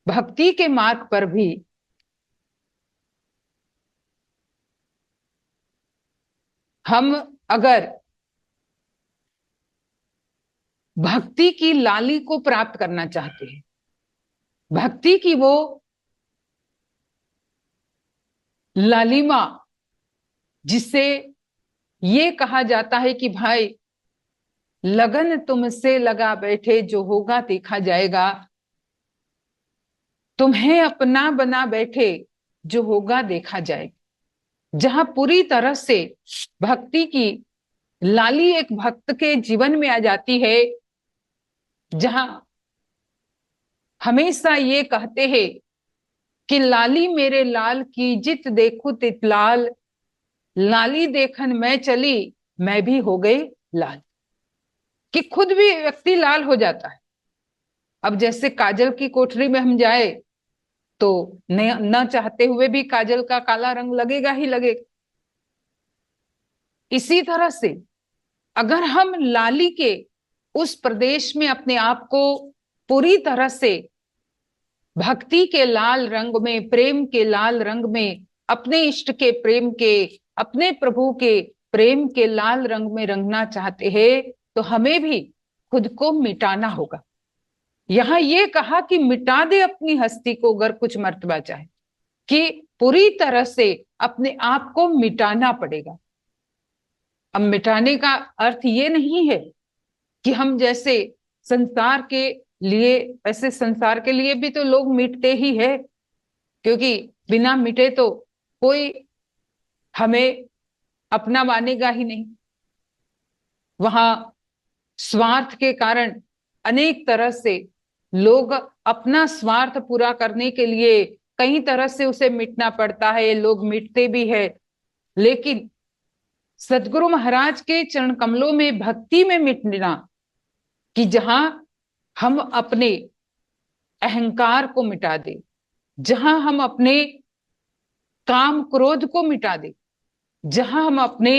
Speaker 5: भक्ति के मार्ग पर भी हम अगर भक्ति की लाली को प्राप्त करना चाहते हैं, भक्ति की वो लालिमा जिससे ये कहा जाता है कि भाई लगन तुमसे लगा बैठे, जो होगा देखा जाएगा, तुम्हें अपना बना बैठे, जो होगा देखा जाएगा। जहां पूरी तरह से भक्ति की लाली एक भक्त के जीवन में आ जाती है, जहां हमेशा ये कहते हैं कि लाली मेरे लाल की जित देखू तित लाल, लाली देखन मैं चली मैं भी हो गई लाल, कि खुद भी व्यक्ति लाल हो जाता है। अब जैसे काजल की कोठरी में हम जाए तो न चाहते हुए भी काजल का काला रंग लगेगा ही लगेगा। इसी तरह से अगर हम लाली के उस प्रदेश में अपने आप को पूरी तरह से भक्ति के लाल रंग में, प्रेम के लाल रंग में, अपने इष्ट के प्रेम के, अपने प्रभु के प्रेम के लाल रंग में रंगना चाहते हैं, तो हमें भी खुद को मिटाना होगा। यहां ये कहा कि मिटा दे अपनी हस्ती को अगर कुछ मर्तबा चाहे, कि पूरी तरह से अपने आप को मिटाना पड़ेगा। अब मिटाने का अर्थ ये नहीं है कि हम जैसे संसार के लिए, ऐसे संसार के लिए भी तो लोग मिटते ही है, क्योंकि बिना मिटे तो कोई हमें अपना मानेगा ही नहीं। वहां स्वार्थ के कारण अनेक तरह से लोग अपना स्वार्थ पूरा करने के लिए कई तरह से उसे मिटना पड़ता है, लोग मिटते भी है। लेकिन सदगुरु महाराज के चरण कमलों में भक्ति में मिटना, कि जहां हम अपने अहंकार को मिटा दे, जहां हम अपने काम क्रोध को मिटा दे, जहां हम अपने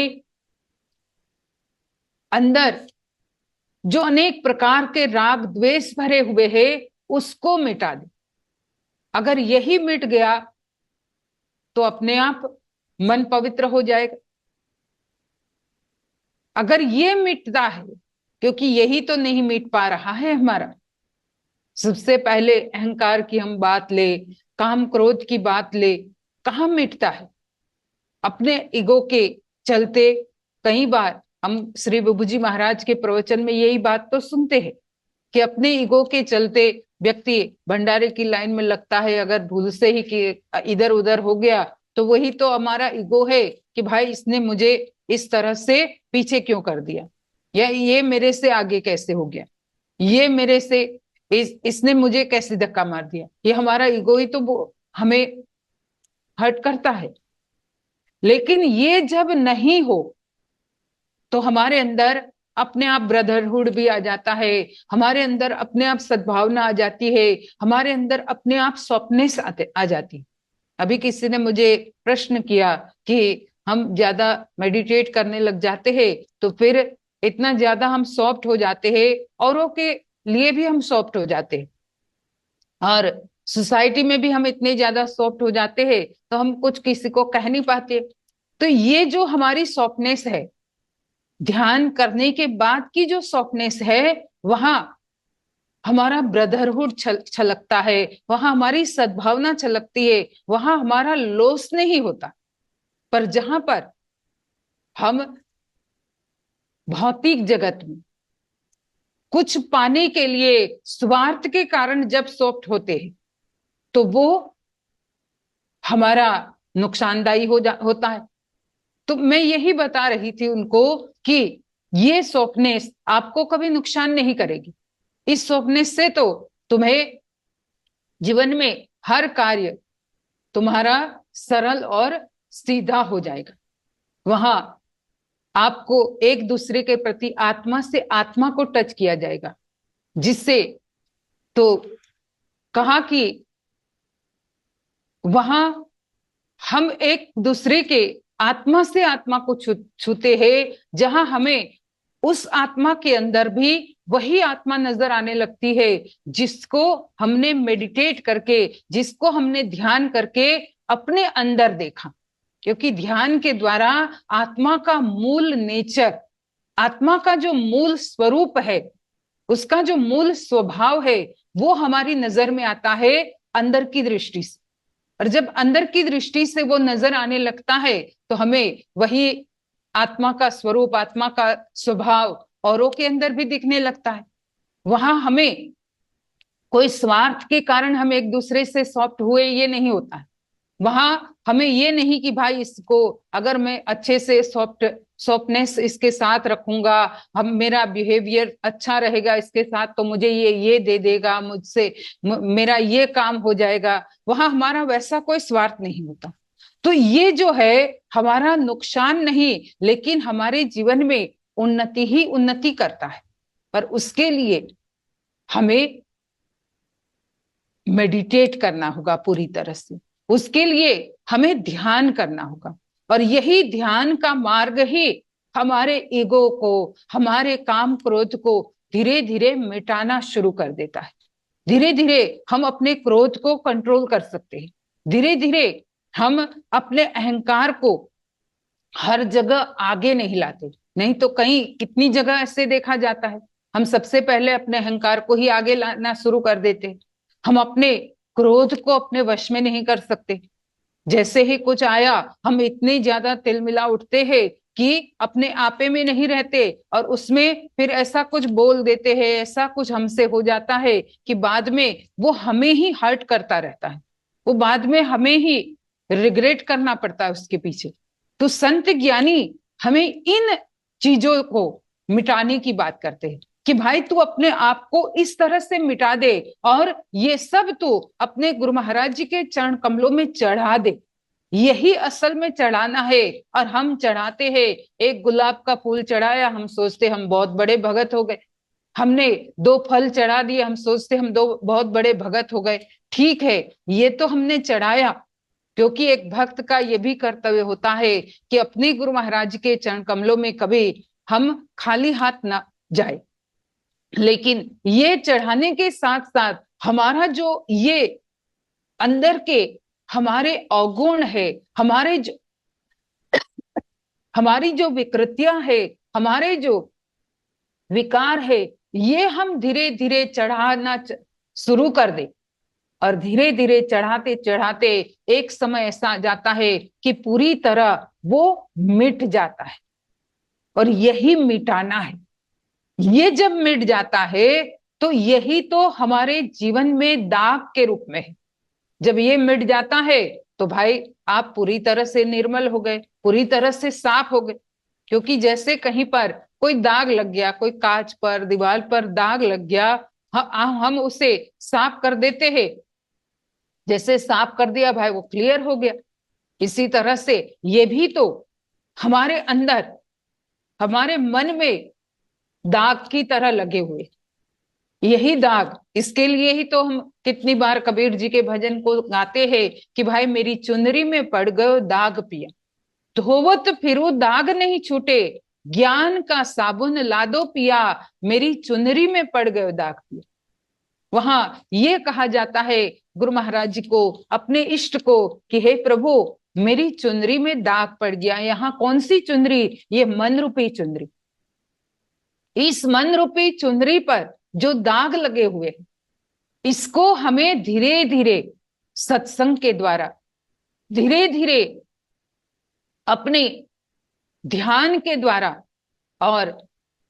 Speaker 5: अंदर जो अनेक प्रकार के राग द्वेष भरे हुए हैं उसको मिटा दे। अगर यही मिट गया तो अपने आप मन पवित्र हो जाएगा। अगर ये मिटता है, क्योंकि यही तो नहीं मिट पा रहा है हमारा। सबसे पहले अहंकार की हम बात ले, काम क्रोध की बात ले, कहाँ मिटता है? अपने ईगो के चलते कई बार हम श्री विभू जी महाराज के प्रवचन में यही बात तो सुनते हैं कि अपने ईगो के चलते व्यक्ति भंडारे की लाइन में लगता है, अगर भूल से ही कि इधर उधर हो गया तो वही तो हमारा ईगो है कि भाई इसने मुझे इस तरह से पीछे क्यों कर दिया, या ये मेरे से आगे कैसे हो गया, ये मेरे से इसने मुझे कैसे धक्का मार दिया। ये हमारा ईगो ही तो हमें हर्ट करता है। लेकिन ये जब नहीं हो तो हमारे अंदर अपने आप ब्रदरहुड भी आ जाता है, हमारे अंदर अपने आप सद्भावना आ जाती है, हमारे अंदर अपने आप सॉफ्टनेस आ जाती है। अभी किसी ने मुझे प्रश्न किया कि हम ज्यादा मेडिटेट करने लग जाते हैं तो फिर इतना ज्यादा हम सॉफ्ट हो जाते हैं, औरों के लिए भी हम सॉफ्ट हो जाते हैं, और सोसाइटी में भी हम इतने ज्यादा सॉफ्ट हो जाते हैं तो हम कुछ किसी को कह नहीं पाते। तो ये जो हमारी सॉफ्टनेस है, ध्यान करने के बाद की जो सॉफ्टनेस है, वहां हमारा ब्रदरहुड छलकता है, वहां हमारी सद्भावना छलकती है, वहां हमारा लॉस नहीं होता। पर जहां पर हम भौतिक जगत में कुछ पाने के लिए स्वार्थ के कारण जब सॉफ्ट होते हैं तो वो हमारा नुकसानदायी होता है। तो मैं यही बता रही थी उनको कि ये सॉफ्टनेस आपको कभी नुकसान नहीं करेगी। इस सॉफ्टनेस से तो तुम्हें जीवन में हर कार्य तुम्हारा सरल और सीधा हो जाएगा। वहां आपको एक दूसरे के प्रति आत्मा से आत्मा को टच किया जाएगा, जिससे तो कहा कि वहां हम एक दूसरे के आत्मा से आत्मा को छूते हैं, जहां हमें उस आत्मा के अंदर भी वही आत्मा नजर आने लगती है जिसको हमने मेडिटेट करके, जिसको हमने ध्यान करके अपने अंदर देखा। क्योंकि ध्यान के द्वारा आत्मा का मूल नेचर, आत्मा का जो मूल स्वरूप है, उसका जो मूल स्वभाव है, वो हमारी नजर में आता है अंदर की दृष्टि से। और जब अंदर की दृष्टि से वो नजर आने लगता है तो हमें वही आत्मा का स्वरूप, आत्मा का स्वभाव औरों के अंदर भी दिखने लगता है। वहां हमें कोई स्वार्थ के कारण हम एक दूसरे से सॉफ्ट हुए, ये नहीं होता है। वहां हमें ये नहीं कि भाई इसको अगर मैं अच्छे से सॉफ्टनेस इसके साथ रखूंगा, हम मेरा बिहेवियर अच्छा रहेगा इसके साथ, तो मुझे ये दे देगा, मुझसे मेरा ये काम हो जाएगा। वहां हमारा वैसा कोई स्वार्थ नहीं होता। तो ये जो है हमारा नुकसान नहीं, लेकिन हमारे जीवन में उन्नति ही उन्नति करता है। पर उसके लिए हमें मेडिटेट करना होगा पूरी तरह से। उसके लिए हमें ध्यान करना होगा, और यही ध्यान का मार्ग ही हमारे ईगो को, हमारे काम क्रोध को धीरे धीरे मिटाना शुरू कर देता है। धीरे धीरे हम अपने क्रोध को कंट्रोल कर सकते हैं। धीरे धीरे हम अपने अहंकार को हर जगह आगे नहीं लाते। नहीं तो कहीं कितनी जगह ऐसे देखा जाता है, हम सबसे पहले अपने अहंकार को ही आगे लाना शुरू कर देते। हम अपने क्रोध को अपने वश में नहीं कर सकते। जैसे ही कुछ आया हम इतने ज्यादा तिलमिला उठते हैं कि अपने आपे में नहीं रहते, और उसमें फिर ऐसा कुछ बोल देते हैं, ऐसा कुछ हमसे हो जाता है कि बाद में वो हमें ही हर्ट करता रहता है, वो बाद में हमें ही रिग्रेट करना पड़ता है उसके पीछे। तो संत ज्ञानी हमें इन चीजों को मिटाने की बात करते हैं कि भाई तू अपने आप को इस तरह से मिटा दे, और ये सब तू अपने गुरु महाराज जी के चरण कमलों में चढ़ा दे। यही असल में चढ़ाना है। और हम चढ़ाते हैं, एक गुलाब का फूल चढ़ाया, हम सोचते हम बहुत बड़े भगत हो गए। हमने 2 फल चढ़ा दिए, हम सोचते हम 2 बहुत बड़े भगत हो गए। ठीक है, ये तो हमने चढ़ाया, क्योंकि एक भक्त का ये भी कर्तव्य होता है कि अपने गुरु महाराज के चरण कमलों में कभी हम खाली हाथ ना जाए। लेकिन ये चढ़ाने के साथ साथ हमारा जो ये अंदर के हमारे अवगुण है, हमारी जो विकृतियां है, हमारे जो विकार है, ये हम धीरे धीरे चढ़ाना शुरू कर दे। और धीरे धीरे चढ़ाते चढ़ाते एक समय ऐसा जाता है कि पूरी तरह वो मिट जाता है। और यही मिटाना है। ये जब मिट जाता है तो यही तो हमारे जीवन में दाग के रूप में है। जब ये मिट जाता है तो भाई आप पूरी तरह से निर्मल हो गए, पूरी तरह से साफ हो गए। क्योंकि जैसे कहीं पर कोई दाग लग गया, कोई कांच पर, दीवार पर दाग लग गया, हम उसे साफ कर देते हैं। जैसे साफ कर दिया भाई, वो क्लियर हो गया। इसी तरह से ये भी तो हमारे अंदर, हमारे मन में दाग की तरह लगे हुए। यही दाग, इसके लिए ही तो हम कितनी बार कबीर जी के भजन को गाते हैं कि भाई मेरी चुनरी में पड़ गयो दाग पिया, धोवत फिरू दाग नहीं छूटे, ज्ञान का साबुन लादो पिया, मेरी चुनरी में पड़ गयो दाग पिया। वहां ये कहा जाता है गुरु महाराज जी को, अपने इष्ट को, कि हे प्रभु मेरी चुनरी में दाग पड़ गया। यहाँ कौन सी चुनरी? ये मन रूपी चुनरी। इस मन रूपी चुनरी पर जो दाग लगे हुए हैं, इसको हमें धीरे धीरे सत्संग के द्वारा, धीरे धीरे अपने ध्यान के द्वारा, और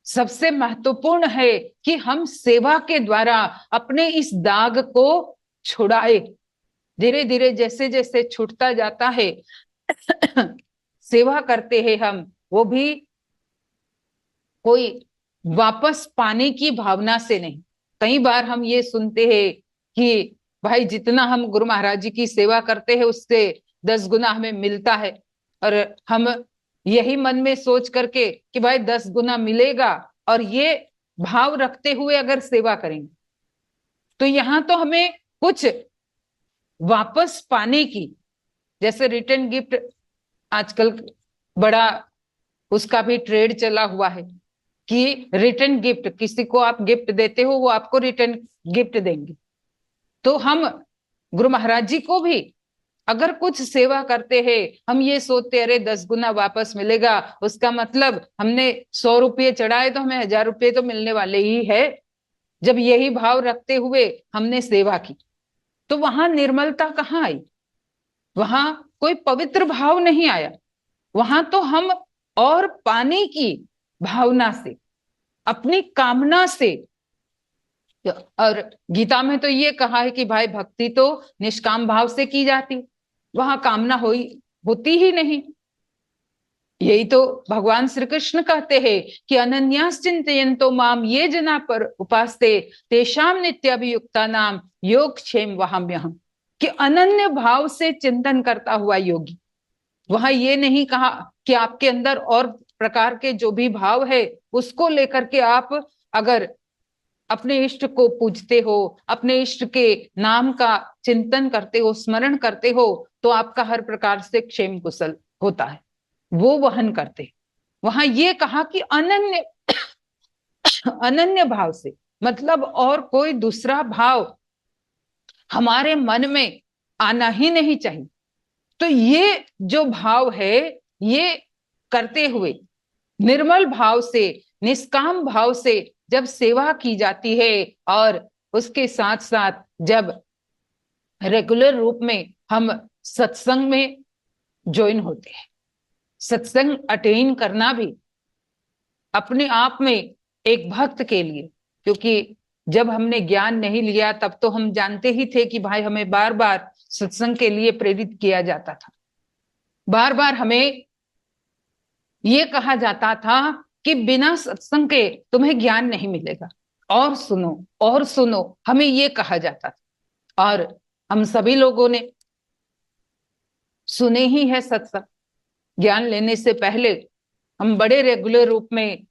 Speaker 5: सबसे महत्वपूर्ण है कि हम सेवा के द्वारा अपने इस दाग को छुड़ाए। धीरे धीरे जैसे जैसे छूटता जाता है सेवा करते हैं हम, वो भी कोई वापस पाने की भावना से नहीं। कई बार हम ये सुनते हैं कि भाई जितना हम गुरु महाराज जी की सेवा करते हैं उससे 10 गुना हमें मिलता है, और हम यही मन में सोच करके कि भाई 10 गुना मिलेगा, और ये भाव रखते हुए अगर सेवा करेंगे तो यहाँ तो हमें कुछ वापस पाने की, जैसे रिटर्न गिफ्ट आजकल बड़ा उसका भी ट्रेड चला हुआ है कि रिटर्न गिफ्ट, किसी को आप गिफ्ट देते हो वो आपको रिटर्न गिफ्ट देंगे। तो हम गुरु महाराज जी को भी अगर कुछ सेवा करते हैं, हम ये सोचते अरे 10 गुना वापस मिलेगा, उसका मतलब हमने 100 रुपये चढ़ाए तो हमें 1000 रुपये तो मिलने वाले ही है। जब यही भाव रखते हुए हमने सेवा की तो वहां निर्मलता कहाँ आई? वहां कोई पवित्र भाव नहीं आया। वहां तो हम और पाने की भावना से, अपनी कामना से, और गीता में तो ये कहा है कि भाई भक्ति तो निष्काम भाव से की जाती, वहां कामना होती ही नहीं। यही तो भगवान श्री कृष्ण कहते हैं कि अनन्यास चिंतयन्तो माम ये जना पर उपासते तेषाम नित्याभियुक्ता नाम योग क्षेम वहाम्यहम्, कि अनन्य भाव से चिंतन करता हुआ योगी। वहां ये नहीं कहा कि आपके अंदर और प्रकार के जो भी भाव है उसको लेकर के आप अगर अपने इष्ट को पूजते हो, अपने इष्ट के नाम का चिंतन करते हो, स्मरण करते हो, तो आपका हर प्रकार से क्षेम कुशल होता है, वो वहन करते। वहां ये कहा कि अनन्य अनन्य भाव से, मतलब और कोई दूसरा भाव हमारे मन में आना ही नहीं चाहिए। तो ये जो भाव है, ये करते हुए निर्मल भाव से, निष्काम भाव से जब सेवा की जाती है, और उसके साथ साथ जब रेगुलर रूप में हम सत्संग में ज्वाइन होते हैं, सत्संग अटेन करना भी अपने आप में एक भक्त के लिए, क्योंकि जब हमने ज्ञान नहीं लिया तब तो हम जानते ही थे कि भाई हमें बार बार सत्संग के लिए प्रेरित किया जाता था, बार बार हमें ये कहा जाता था कि बिना सत्संग के तुम्हें ज्ञान नहीं मिलेगा, और सुनो और सुनो, हमें ये कहा जाता था। और हम सभी लोगों ने सुने ही है सत्संग। ज्ञान लेने से पहले हम बड़े रेगुलर रूप में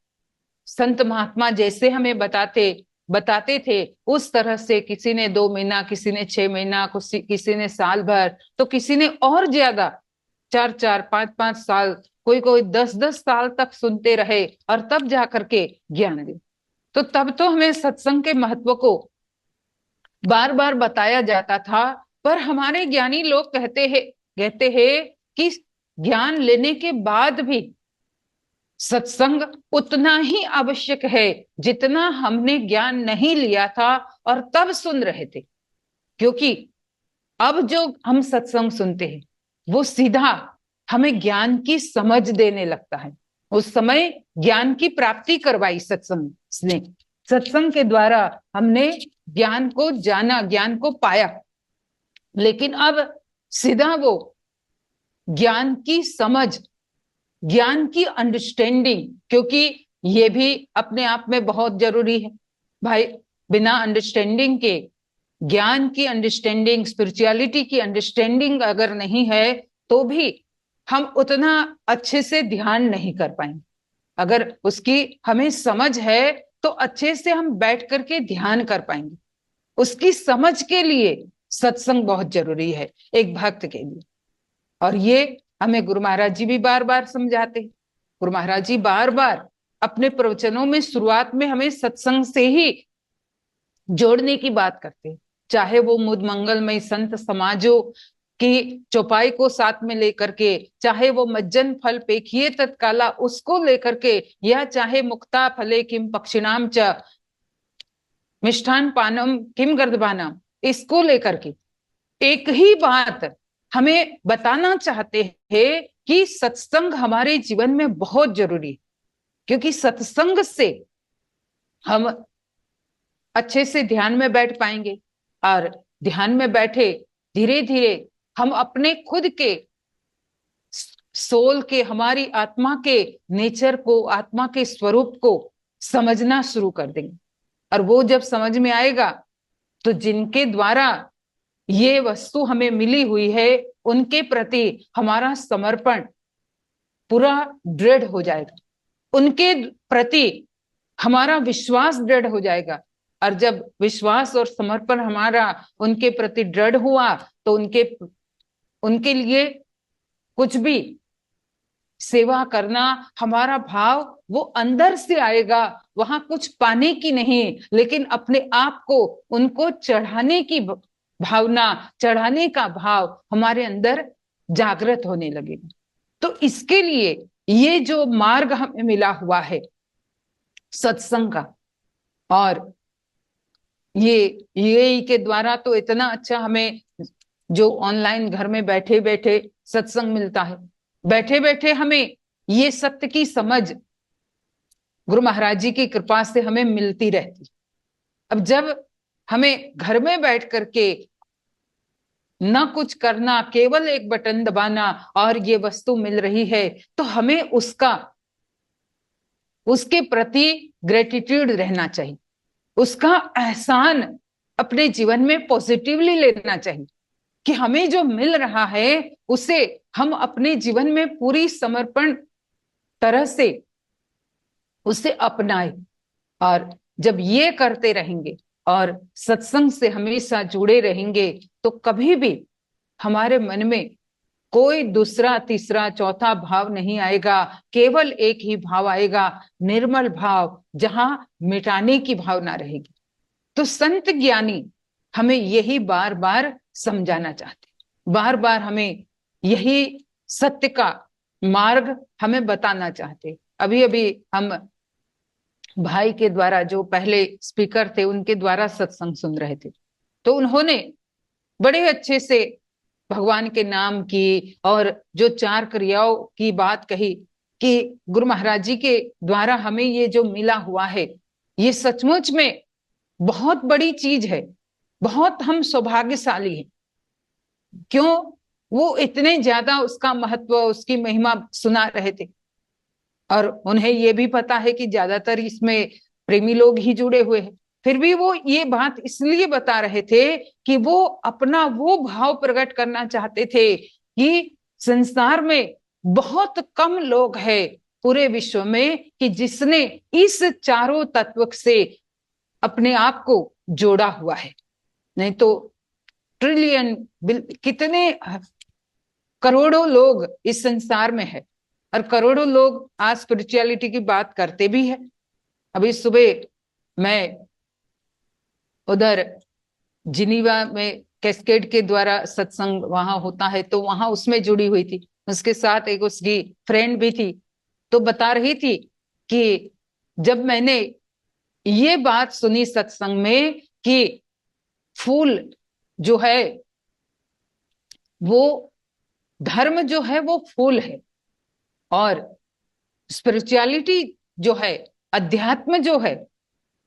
Speaker 5: संत महात्मा जैसे हमें बताते थे, उस तरह से किसी ने 2 महीना, किसी ने 6 महीना, किसी ने साल भर, तो किसी ने और ज्यादा 4-4, 5-5 साल, कोई 10-10 साल तक सुनते रहे और तब जाकर के ज्ञान लिया। तो तब तो हमें सत्संग के महत्व को बार बार बताया जाता था, पर हमारे ज्ञानी लोग कहते हैं कि ज्ञान लेने के बाद भी सत्संग उतना ही आवश्यक है जितना हमने ज्ञान नहीं लिया था और तब सुन रहे थे। क्योंकि अब जो हम सत्संग सुनते हैं वो सीधा हमें ज्ञान की समझ देने लगता है। उस समय ज्ञान की प्राप्ति करवाई सत्संग ने, सत्संग के द्वारा हमने ज्ञान को जाना, ज्ञान को पाया। लेकिन अब सीधा वो ज्ञान की समझ, ज्ञान की अंडरस्टैंडिंग, क्योंकि ये भी अपने आप में बहुत जरूरी है भाई। बिना अंडरस्टैंडिंग के, ज्ञान की अंडरस्टैंडिंग, स्पिरिचुअलिटी की अंडरस्टैंडिंग अगर नहीं है तो भी हम उतना अच्छे से ध्यान नहीं कर पाएंगे। अगर उसकी हमें समझ है तो अच्छे से हम बैठ करके ध्यान कर पाएंगे। उसकी समझ के लिए सत्संग बहुत जरूरी है एक भक्त के लिए। और ये हमें गुरु महाराज जी भी बार बार समझाते हैं। गुरु महाराज जी बार बार अपने प्रवचनों में शुरुआत में हमें सत्संग से ही जोड़ने की बात करते हैं, चाहे वो मुद मंगलमय संत समाजों की चौपाई को साथ में लेकर के, चाहे वो मज्जन फल पेखिए तत्काला उसको लेकर के, या चाहे मुक्ता फले किम पक्षिणाम च मिष्ठान पानम किम गर्दबानम, इसको लेकर के एक ही बात हमें बताना चाहते हैं कि सत्संग हमारे जीवन में बहुत जरूरी है। क्योंकि सत्संग से हम अच्छे से ध्यान में बैठ पाएंगे, और ध्यान में बैठे धीरे धीरे हम अपने खुद के सोल के, हमारी आत्मा के नेचर को, आत्मा के स्वरूप को समझना शुरू कर देंगे। और वो जब समझ में आएगा तो जिनके द्वारा ये वस्तु हमें मिली हुई है उनके प्रति हमारा समर्पण पूरा दृढ़ हो जाएगा, उनके प्रति हमारा विश्वास दृढ़ हो जाएगा। और जब विश्वास और समर्पण हमारा उनके प्रति दृढ़ हुआ तो उनके लिए कुछ भी सेवा करना, हमारा भाव वो अंदर से आएगा, वहां कुछ पाने की नहीं, लेकिन अपने आप को उनको चढ़ाने की भावना, चढ़ाने का भाव हमारे अंदर जागृत होने लगेगा। तो इसके लिए ये जो मार्ग हमें मिला हुआ है सत्संग का, और ये के द्वारा तो इतना अच्छा हमें जो ऑनलाइन घर में बैठे बैठे सत्संग मिलता है, बैठे बैठे हमें ये सत्य की समझ गुरु महाराज जी की कृपा से हमें मिलती रहती। अब जब हमें घर में बैठ करके ना कुछ करना, केवल एक बटन दबाना और ये वस्तु मिल रही है, तो हमें उसके प्रति ग्रेटिट्यूड रहना चाहिए, उसका एहसान अपने जीवन में पॉजिटिवली लेना चाहिए कि हमें जो मिल रहा है उसे हम अपने जीवन में पूरी समर्पण तरह से उसे अपनाए। और जब ये करते रहेंगे और सत्संग से हमेशा जुड़े रहेंगे तो कभी भी हमारे मन में कोई दूसरा तीसरा चौथा भाव नहीं आएगा, केवल एक ही भाव आएगा, निर्मल भाव, जहां मिटाने की भावना रहेगी। तो संत ज्ञानी हमें यही बार बार समझाना चाहते, बार बार हमें यही सत्य का मार्ग हमें बताना चाहते। अभी अभी हम भाई के द्वारा, जो पहले स्पीकर थे, उनके द्वारा सत्संग सुन रहे थे, तो उन्होंने बड़े अच्छे से भगवान के नाम की और जो 4 क्रियाओं की बात कही कि गुरु महाराज जी के द्वारा हमें ये जो मिला हुआ है, ये सचमुच में बहुत बड़ी चीज है, बहुत हम सौभाग्यशाली हैं। क्यों? वो इतने ज्यादा उसका महत्व, उसकी महिमा सुना रहे थे, और उन्हें ये भी पता है कि ज्यादातर इसमें प्रेमी लोग ही जुड़े हुए हैं। फिर भी वो ये बात इसलिए बता रहे थे कि वो अपना वो भाव प्रकट करना चाहते थे कि संसार में बहुत कम लोग हैं पूरे विश्व में कि जिसने इस चारों तत्व से अपने आप को जोड़ा हुआ है। नहीं तो ट्रिलियन, कितने करोड़ों लोग इस संसार में है, और करोड़ों लोग आज स्पिरिचुअलिटी की बात करते भी है। अभी सुबह मैं उधर जिनीवा में कैस्केड के द्वारा सत्संग वहां होता है, तो वहां उसमें जुड़ी हुई थी, उसके साथ एक उसकी फ्रेंड भी थी, तो बता रही थी कि जब मैंने ये बात सुनी सत्संग में कि फूल जो है वो, धर्म जो है वो फूल है, और स्पिरिचुअलिटी जो है, अध्यात्म जो है,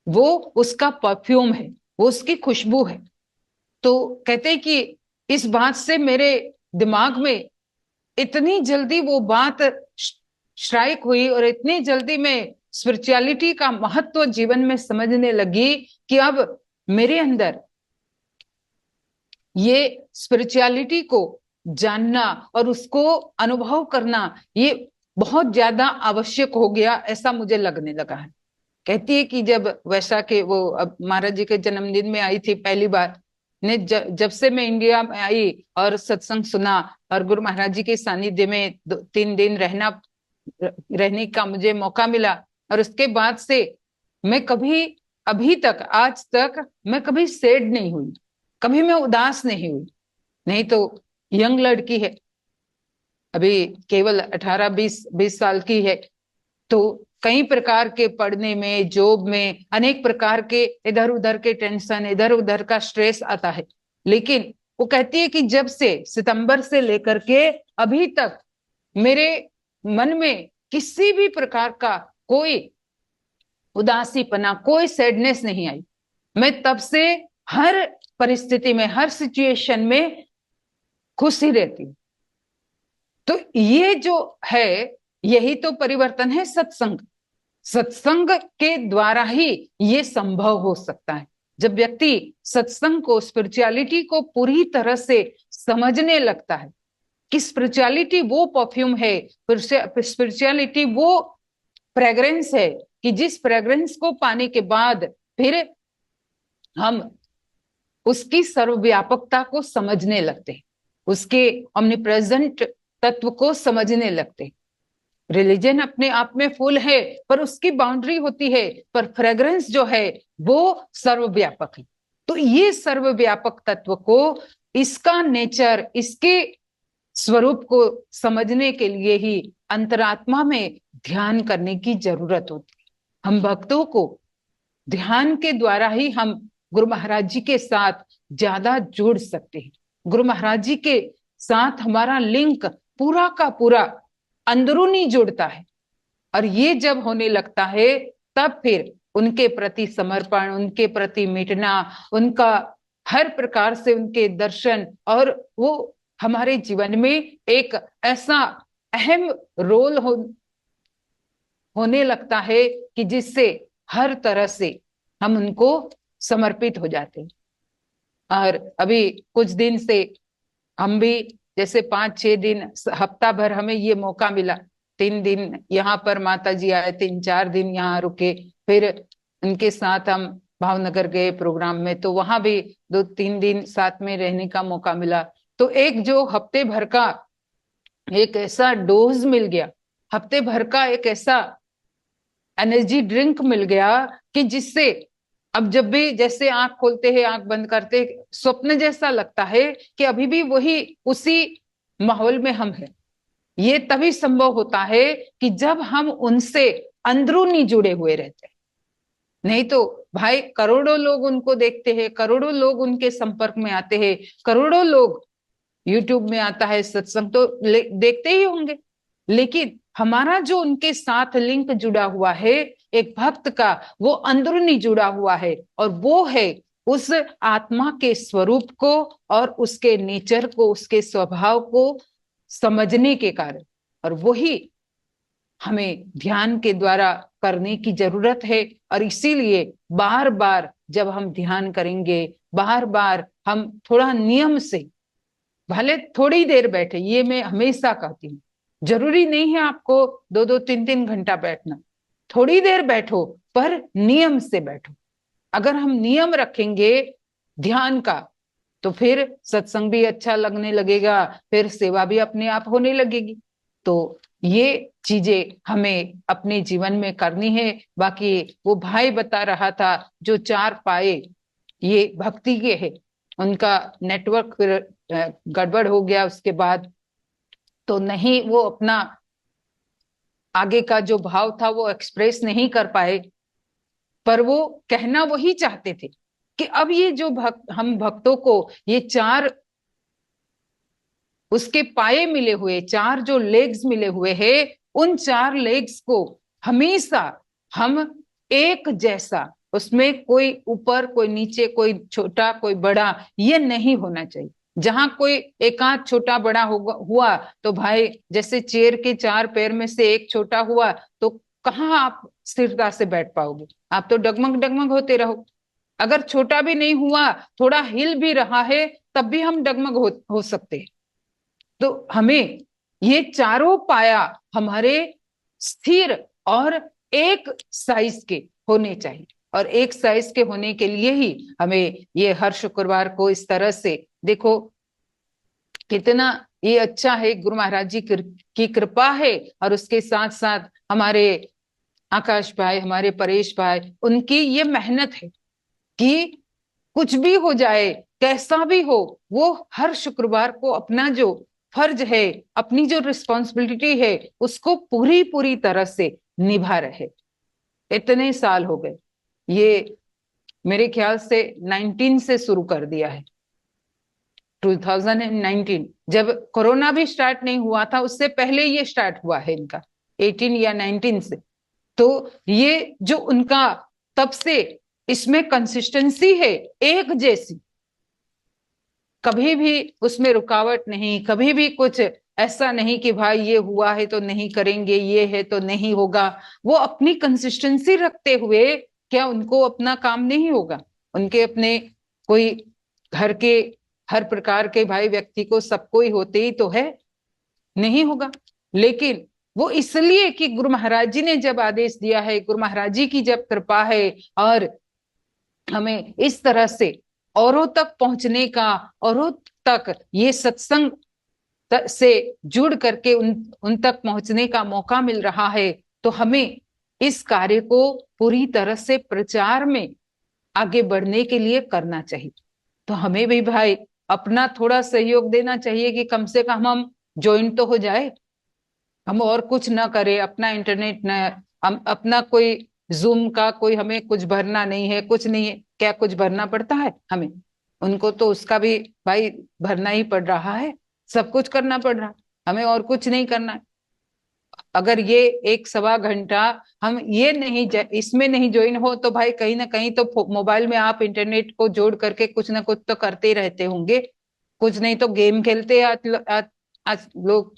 Speaker 5: वो उसका परफ्यूम है, वो उसकी खुशबू है। तो कहते हैं कि इस बात से मेरे दिमाग में इतनी जल्दी वो बात स्ट्राइक हुई, और इतनी जल्दी मैं स्पिरिचुअलिटी का महत्व जीवन में समझने लगी कि अब मेरे अंदर ये स्पिरिचुअलिटी को जानना और उसको अनुभव करना ये बहुत ज्यादा आवश्यक हो गया, ऐसा मुझे लगने लगा है। कहती है कि जब वैशाख के वो अब महाराज जी के जन्मदिन में आई थी पहली बार, ने जब से मैं इंडिया में आई और सत्संग सुना और गुरु महाराज जी के सानिध्य में 3 दिन रहने का मुझे मौका मिला, और उसके बाद से मैं कभी अभी तक आज तक मैं कभी सैड नहीं हुई, कभी मैं उदास नहीं हुई। नहीं तो यंग लड़की है, अभी केवल 18-20 साल की है, तो कई प्रकार के पढ़ने में, जॉब में, अनेक प्रकार के इधर उधर के टेंशन, इधर उधर का स्ट्रेस आता है। लेकिन वो कहती है कि जब से सितंबर से लेकर के अभी तक मेरे मन में किसी भी प्रकार का कोई उदासीपना, कोई सैडनेस नहीं आई। मैं तब से हर परिस्थिति में, हर सिचुएशन में खुशी रहती हूँ। तो ये जो है, यही तो परिवर्तन है सत्संग। सत्संग के द्वारा ही ये संभव हो सकता है। जब व्यक्ति सत्संग को, स्पिरिचुअलिटी को पूरी तरह से समझने लगता है कि स्पिरिचुअलिटी वो परफ्यूम है, स्पिरिचुअलिटी वो फ्रेग्रेंस है कि जिस फ्रेग्रेंस को पाने के बाद फिर हम उसकी सर्वव्यापकता को समझने लगते हैं, उसके ओमनीप्रेजेंट तत्व को समझने लगते हैं। रिलीजन अपने आप में फूल है, पर उसकी बाउंड्री होती है, पर फ्रेग्रेंस जो है वो सर्वव्यापक है। तो ये सर्वव्यापक तत्व को, इसका नेचर, इसके स्वरूप को समझने के लिए ही अंतरात्मा में ध्यान करने की जरूरत होती है। हम भक्तों को ध्यान के द्वारा ही हम गुरु महाराज जी के साथ ज्यादा जुड़ सकते हैं। गुरु महाराज जी के साथ हमारा लिंक पूरा का पूरा अंदरूनी जुड़ता है, और ये जब होने लगता है तब फिर उनके प्रति समर्पण, उनके प्रति मिटना, उनका हर प्रकार से उनके दर्शन, और वो हमारे जीवन में एक ऐसा अहम रोल होने लगता है कि जिससे हर तरह से हम उनको समर्पित हो जाते हैं। और अभी कुछ दिन से हम भी जैसे 5-6 दिन, हफ्ता भर हमें ये मौका मिला, 3 दिन यहाँ पर माता जी आए, 3-4 दिन यहाँ रुके, फिर उनके साथ हम भावनगर गए प्रोग्राम में, तो वहां भी 2-3 दिन साथ में रहने का मौका मिला। तो एक जो हफ्ते भर का एक ऐसा डोज मिल गया, हफ्ते भर का एक ऐसा एनर्जी ड्रिंक मिल गया कि जिससे अब जब भी जैसे आंख खोलते हैं आंख बंद करते स्वप्न जैसा लगता है कि अभी भी वही उसी माहौल में हम हैं। ये तभी संभव होता है कि जब हम उनसे अंदरूनी जुड़े हुए रहते हैं। नहीं तो भाई करोड़ों लोग उनको देखते हैं, करोड़ों लोग उनके संपर्क में आते हैं, करोड़ों लोग यूट्यूब में आता है सत्संग तो देखते ही होंगे, लेकिन हमारा जो उनके साथ लिंक जुड़ा हुआ है एक भक्त का, वो अंदरूनी जुड़ा हुआ है, और वो है उस आत्मा के स्वरूप को और उसके नेचर को, उसके स्वभाव को समझने के कारण। और वही हमें ध्यान के द्वारा करने की जरूरत है। और इसीलिए बार बार जब हम ध्यान करेंगे, बार बार हम थोड़ा नियम से, भले थोड़ी देर बैठे, ये मैं हमेशा कहती हूँ, जरूरी नहीं है आपको 2-2, 3-3 घंटा बैठना, थोड़ी देर बैठो पर नियम से बैठो। अगर हम नियम रखेंगे ध्यान का तो फिर सत्संग भी अच्छा लगने लगेगा, फिर सेवा भी अपने आप होने लगेगी। तो ये चीजें हमें अपने जीवन में करनी है। बाकी वो भाई बता रहा था जो 4 पाए ये भक्ति के है, उनका नेटवर्क फिर गड़बड़ हो गया उसके बाद, तो नहीं वो अपना आगे का जो भाव था वो एक्सप्रेस नहीं कर पाए, पर वो कहना वही चाहते थे कि अब ये जो हम भक्तों को ये 4 उसके पाए मिले हुए, 4 जो लेग्स मिले हुए हैं, उन 4 लेग्स को हमेशा हम एक जैसा, उसमें कोई ऊपर कोई नीचे, कोई छोटा कोई बड़ा, ये नहीं होना चाहिए। जहां कोई एक आध छोटा बड़ा हुआ तो भाई जैसे चेयर के 4 पैर में से एक छोटा हुआ तो कहाँ आप स्थिरता से बैठ पाओगे, आप तो डगमग डगमग होते रहो। अगर छोटा भी नहीं हुआ, थोड़ा हिल भी रहा है, तब भी हम डगमग हो सकते हैं। तो हमें ये चारों पाया हमारे स्थिर और एक साइज के होने चाहिए, और एक साइज के होने के लिए ही हमें ये हर शुक्रवार को इस तरह से, देखो कितना ये अच्छा है, गुरु महाराज जी की कृपा है, और उसके साथ साथ हमारे आकाश भाई, हमारे परेश भाई, उनकी ये मेहनत है कि कुछ भी हो जाए, कैसा भी हो, वो हर शुक्रवार को अपना जो फर्ज है, अपनी जो रिस्पॉन्सिबिलिटी है, उसको पूरी तरह से निभा रहे। इतने साल हो गए, ये मेरे ख्याल से 19 से शुरू कर दिया है, 2019, जब कोरोना भी स्टार्ट नहीं हुआ था उससे पहले ये स्टार्ट हुआ है इनका, 18 या 19 से। तो ये जो उनका तब से इसमें कंसिस्टेंसी है एक जैसी, कभी भी उसमें रुकावट नहीं, कभी भी कुछ ऐसा नहीं कि भाई ये हुआ है तो नहीं करेंगे, ये है तो नहीं होगा। वो अपनी कंसिस्टेंसी रखते हुए, क्या उनको अपना काम नहीं होगा, उनके अपने कोई घर के हर प्रकार के भाई व्यक्ति को सबको ही होते ही तो है, नहीं होगा, लेकिन वो इसलिए कि गुरु महाराज जी ने जब आदेश दिया है, गुरु महाराज जी की जब कृपा है, और हमें इस तरह से औरों तक पहुंचने का, औरों तक ये सत्संग से जुड़ करके उन तक पहुंचने का मौका मिल रहा है, तो हमें इस कार्य को पूरी तरह से प्रचार में आगे बढ़ने के लिए करना चाहिए। तो हमें भी भाई अपना थोड़ा सहयोग देना चाहिए कि कम से कम हम ज्वाइन तो हो जाए, हम और कुछ ना करें, अपना इंटरनेट न, हम अपना कोई जूम का कोई हमें कुछ भरना नहीं है, कुछ नहीं है, क्या कुछ भरना पड़ता है हमें, उनको तो उसका भी भाई भरना ही पड़ रहा है, सब कुछ करना पड़ रहा है, हमें और कुछ नहीं करना है। अगर ये 1-1.25 घंटा हम ये नहीं इसमें नहीं ज्वाइन हो तो भाई कहीं ना कहीं तो मोबाइल में आप इंटरनेट को जोड़ करके कुछ ना कुछ तो करते ही रहते होंगे, कुछ नहीं तो गेम खेलते आज लोग।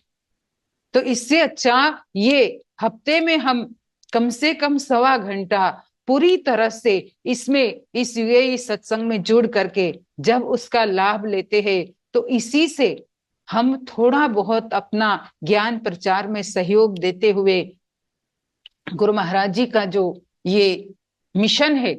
Speaker 5: तो इससे अच्छा ये हफ्ते में हम कम से कम 1.25 घंटा पूरी तरह से इसमें इस यूएई सत्संग में जुड़ करके जब उसका लाभ लेते हैं, तो इसी से हम थोड़ा बहुत अपना ज्ञान प्रचार में सहयोग देते हुए गुरु महाराज जी का जो ये मिशन है,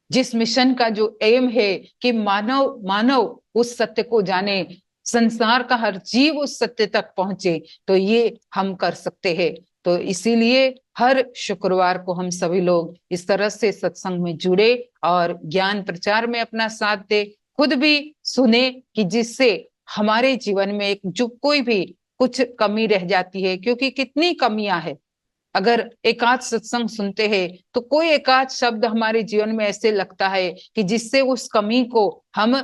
Speaker 5: जिस मिशन का जो एम है कि मानव मानव उस सत्य को जाने, संसार का हर जीव उस सत्य तक पहुंचे, तो ये हम कर सकते हैं। तो इसीलिए हर शुक्रवार को हम सभी लोग इस तरह से सत्संग में जुड़े और ज्ञान प्रचार में अपना साथ दे, खुद भी सुने, कि जिससे हमारे जीवन में एक जो कोई भी कुछ कमी रह जाती है, क्योंकि कितनी कमियां है। अगर एकाध सत्संग सुनते हैं तो कोई एकाध शब्द हमारे जीवन में ऐसे लगता है कि जिससे उस कमी को हम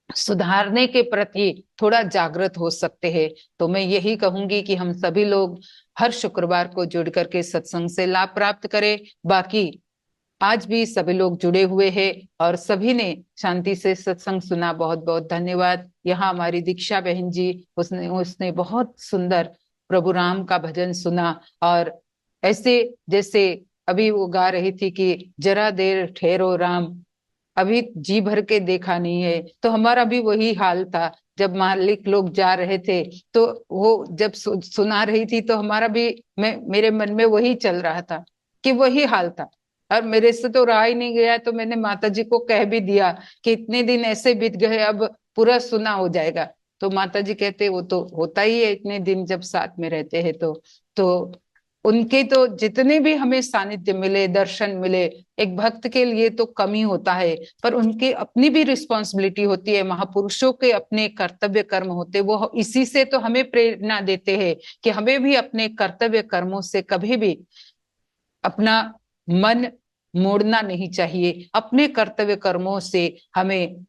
Speaker 5: सुधारने के प्रति थोड़ा जागृत हो सकते हैं। तो मैं यही कहूंगी कि हम सभी लोग हर शुक्रवार को जुड़ करके सत्संग से लाभ प्राप्त करें। बाकी आज भी सभी लोग जुड़े हुए हैं और सभी ने शांति से सत्संग सुना, बहुत बहुत धन्यवाद। यहाँ हमारी दीक्षा बहन जी, उसने बहुत सुंदर प्रभु राम का भजन सुना, और ऐसे जैसे अभी वो गा रही थी कि जरा देर ठहरो राम, अभी जी भर के देखा नहीं है। तो हमारा भी वही हाल था, जब मालिक लोग जा रहे थे तो वो जब सुना रही थी तो हमारा भी, मेरे मन में वही चल रहा था कि वही हाल था, और मेरे से तो रहा ही नहीं गया। तो मैंने माता जी को कह भी दिया कि इतने दिन ऐसे बीत गए, अब पूरा सुना हो जाएगा। तो माता जी कहते वो तो होता ही है, इतने दिन जब साथ में रहते हैं तो उनके तो जितने भी हमें सानिध्य मिले, दर्शन मिले, एक भक्त के लिए तो कमी होता है, पर उनकी अपनी भी रिस्पॉन्सिबिलिटी होती है, महापुरुषों के अपने कर्तव्य कर्म होते, वो इसी से तो हमें प्रेरणा देते हैं कि हमें भी अपने कर्तव्य कर्मों से कभी भी अपना मन मोड़ना नहीं चाहिए। अपने कर्तव्य कर्मों से हमें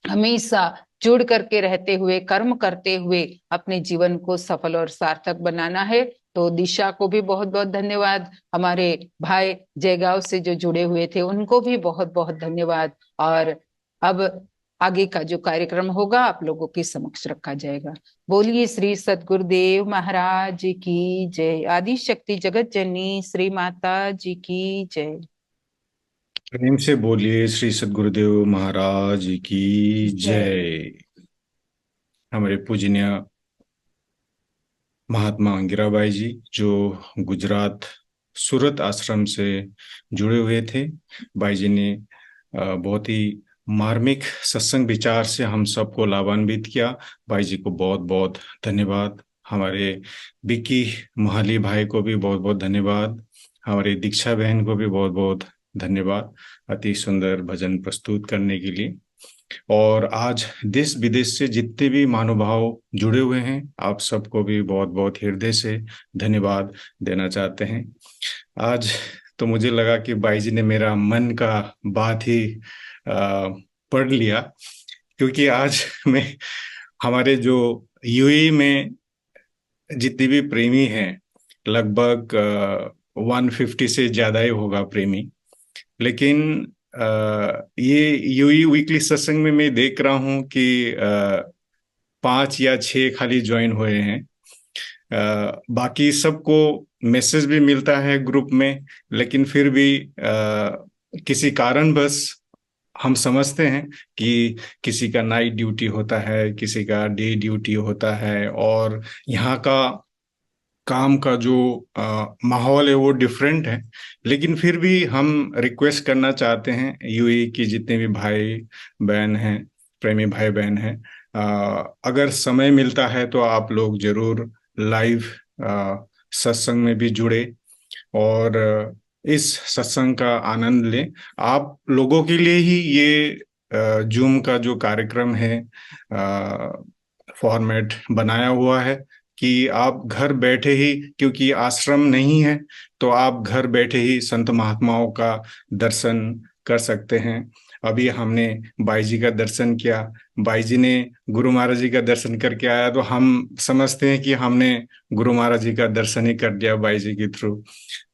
Speaker 5: हमेशा जुड़ करके रहते हुए, कर्म करते हुए अपने जीवन को सफल और सार्थक बनाना है। तो दिशा को भी बहुत बहुत धन्यवाद, हमारे भाई जयगांव से जो जुड़े हुए थे उनको भी बहुत बहुत धन्यवाद। और अब आगे का जो कार्यक्रम होगा आप लोगों के समक्ष रखा जाएगा। बोलिए श्री सद्गुरुदेव महाराज की जय। आदि शक्ति जगत जननी श्री माता जी की जय।
Speaker 1: प्रेम से बोलिए श्री सद्गुरुदेव महाराज की जय। हमारे पूजनीय महात्मा अंगिराबाई जी, जो गुजरात सूरत आश्रम से जुड़े हुए थे, बाई जी ने बहुत ही मार्मिक सत्संग विचार से हम सबको लाभान्वित किया। बाई जी को बहुत बहुत धन्यवाद। हमारे बिक्की महाली भाई को भी बहुत बहुत धन्यवाद। हमारी दीक्षा बहन को भी बहुत बहुत धन्यवाद अति सुंदर भजन प्रस्तुत करने के लिए। और आज देश विदेश से जितने भी महानुभाव जुड़े हुए हैं, आप सबको भी बहुत बहुत हृदय से धन्यवाद देना चाहते हैं। आज तो मुझे लगा कि बाई जी ने मेरा मन का बात ही पढ़ लिया, क्योंकि आज मैं हमारे जो यूएई में जितने भी प्रेमी हैं, लगभग 150 से ज्यादा ही होगा प्रेमी, लेकिन ये यूई वीकली सत्संग में मैं देख रहा हूं कि 5 या 6 खाली ज्वाइन हुए हैं। बाकी सबको मैसेज भी मिलता है ग्रुप में, लेकिन फिर भी किसी कारणवश हम समझते हैं कि किसी का नाइट ड्यूटी होता है, किसी का डे ड्यूटी होता है, और यहाँ का काम का जो माहौल है वो डिफरेंट है। लेकिन फिर भी हम रिक्वेस्ट करना चाहते हैं यूएई की जितने भी भाई बहन हैं, प्रेमी भाई बहन हैं, अगर समय मिलता है तो आप लोग जरूर लाइव सत्संग में भी जुड़े और इस सत्संग का आनंद लें। आप लोगों के लिए ही ये जूम का जो कार्यक्रम है फॉर्मेट बनाया हुआ है कि आप घर बैठे ही, क्योंकि आश्रम नहीं है, तो आप घर बैठे ही संत महात्माओं का दर्शन कर सकते हैं। अभी हमने बाई जी का दर्शन किया, बाई जी ने गुरु महाराज जी का दर्शन करके आया, तो हम समझते हैं कि हमने गुरु महाराज जी का दर्शन ही कर दिया बाई जी के थ्रू।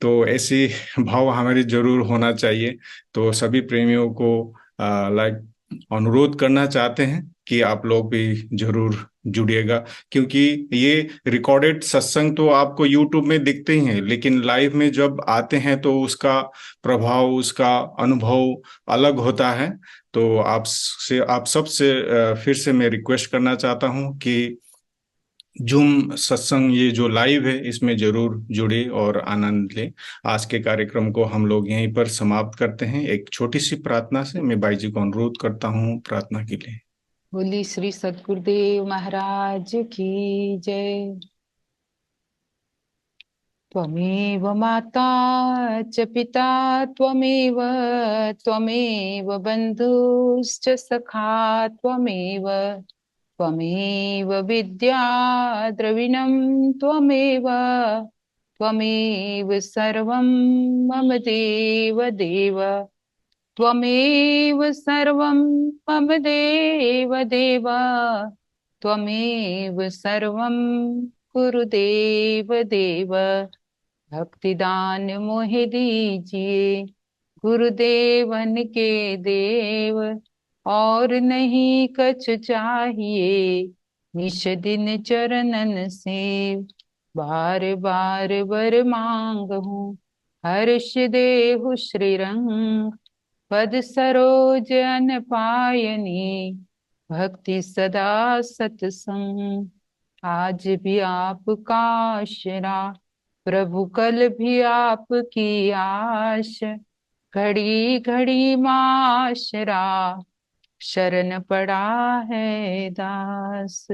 Speaker 1: तो ऐसी भाव हमारी जरूर होना चाहिए। तो सभी प्रेमियों को अनुरोध करना चाहते हैं कि आप लोग भी जरूर जुड़िएगा, क्योंकि ये रिकॉर्डेड सत्संग तो आपको यूट्यूब में दिखते ही हैं, लेकिन लाइव में जब आते हैं तो उसका प्रभाव, उसका अनुभव अलग होता है। तो आप सबसे फिर से मैं रिक्वेस्ट करना चाहता हूं कि जूम सत्संग ये जो लाइव है इसमें जरूर जुड़े और आनंद लें। आज के कार्यक्रम को हम लोग यहीं पर समाप्त करते हैं एक छोटी सी प्रार्थना से। मैं भाई जी को अनुरोध करता हूँ प्रार्थना के लिए।
Speaker 5: बोली श्री सद्गुरुदेव महाराज की जय। त्वमेव माता च पिता त्वमेव, त्वमेव बन्धुश्च सखा त्वमेव, त्वमेव विद्या द्रविणं त्वमेव, त्वमेव सर्वं मम देव देव, त्वमेव सर्वं मम देव देव, त्वमेव सर्वं गुरुदेव देव। भक्तिदान मोहि दीजिए गुरुदेवन के देव, और नहीं कछ चाहिए निश दिन चरणन सेव। बार बार वर मांगहूँ हर्ष देहु श्री रंग, पद सरोज अन पायनी भक्ति सदा सतसंग। आज भी आपका आशरा प्रभु कल भी आपकी आश, घड़ी घड़ी माशरा शरण पड़ा है दास।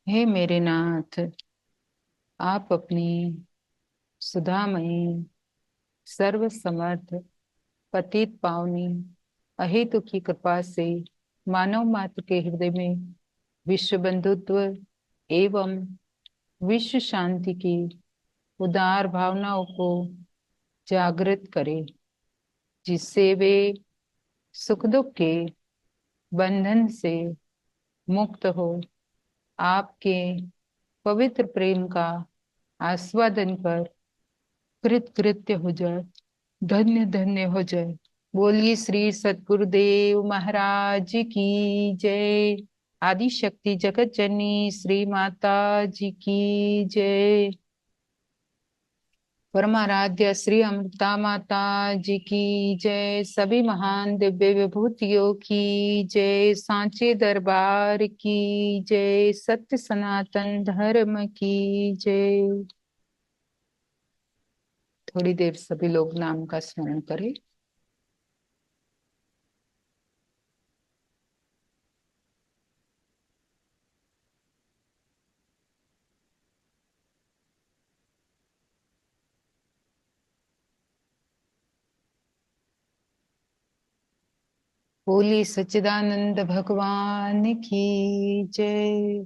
Speaker 5: हे मेरे नाथ, आप अपनी सुधामयी सर्व समर्थ पतित पावनी अहेतु की कृपा से मानव मात्र के हृदय में विश्व बंधुत्व एवं विश्व शांति की उदार भावनाओं को जागृत करें, जिससे वे सुख दुख के बंधन से मुक्त हो, आपके पवित्र प्रेम का आस्वादन कर कृत कृत्य हो जाए, धन्य धन्य हो जाए। बोलिए श्री सद्गुरुदेव महाराज की जय। आदि शक्ति जगत जननी श्री माता जी की जय। परमाराध्य श्री अमृता माता जी की जय। सभी महान दिव्य विभूतियों की जय। सांचे दरबार की जय। सत्य सनातन धर्म की जय। थोड़ी देर सभी लोग नाम का स्मरण करें। बोली सच्चिदानंद भगवान की जय।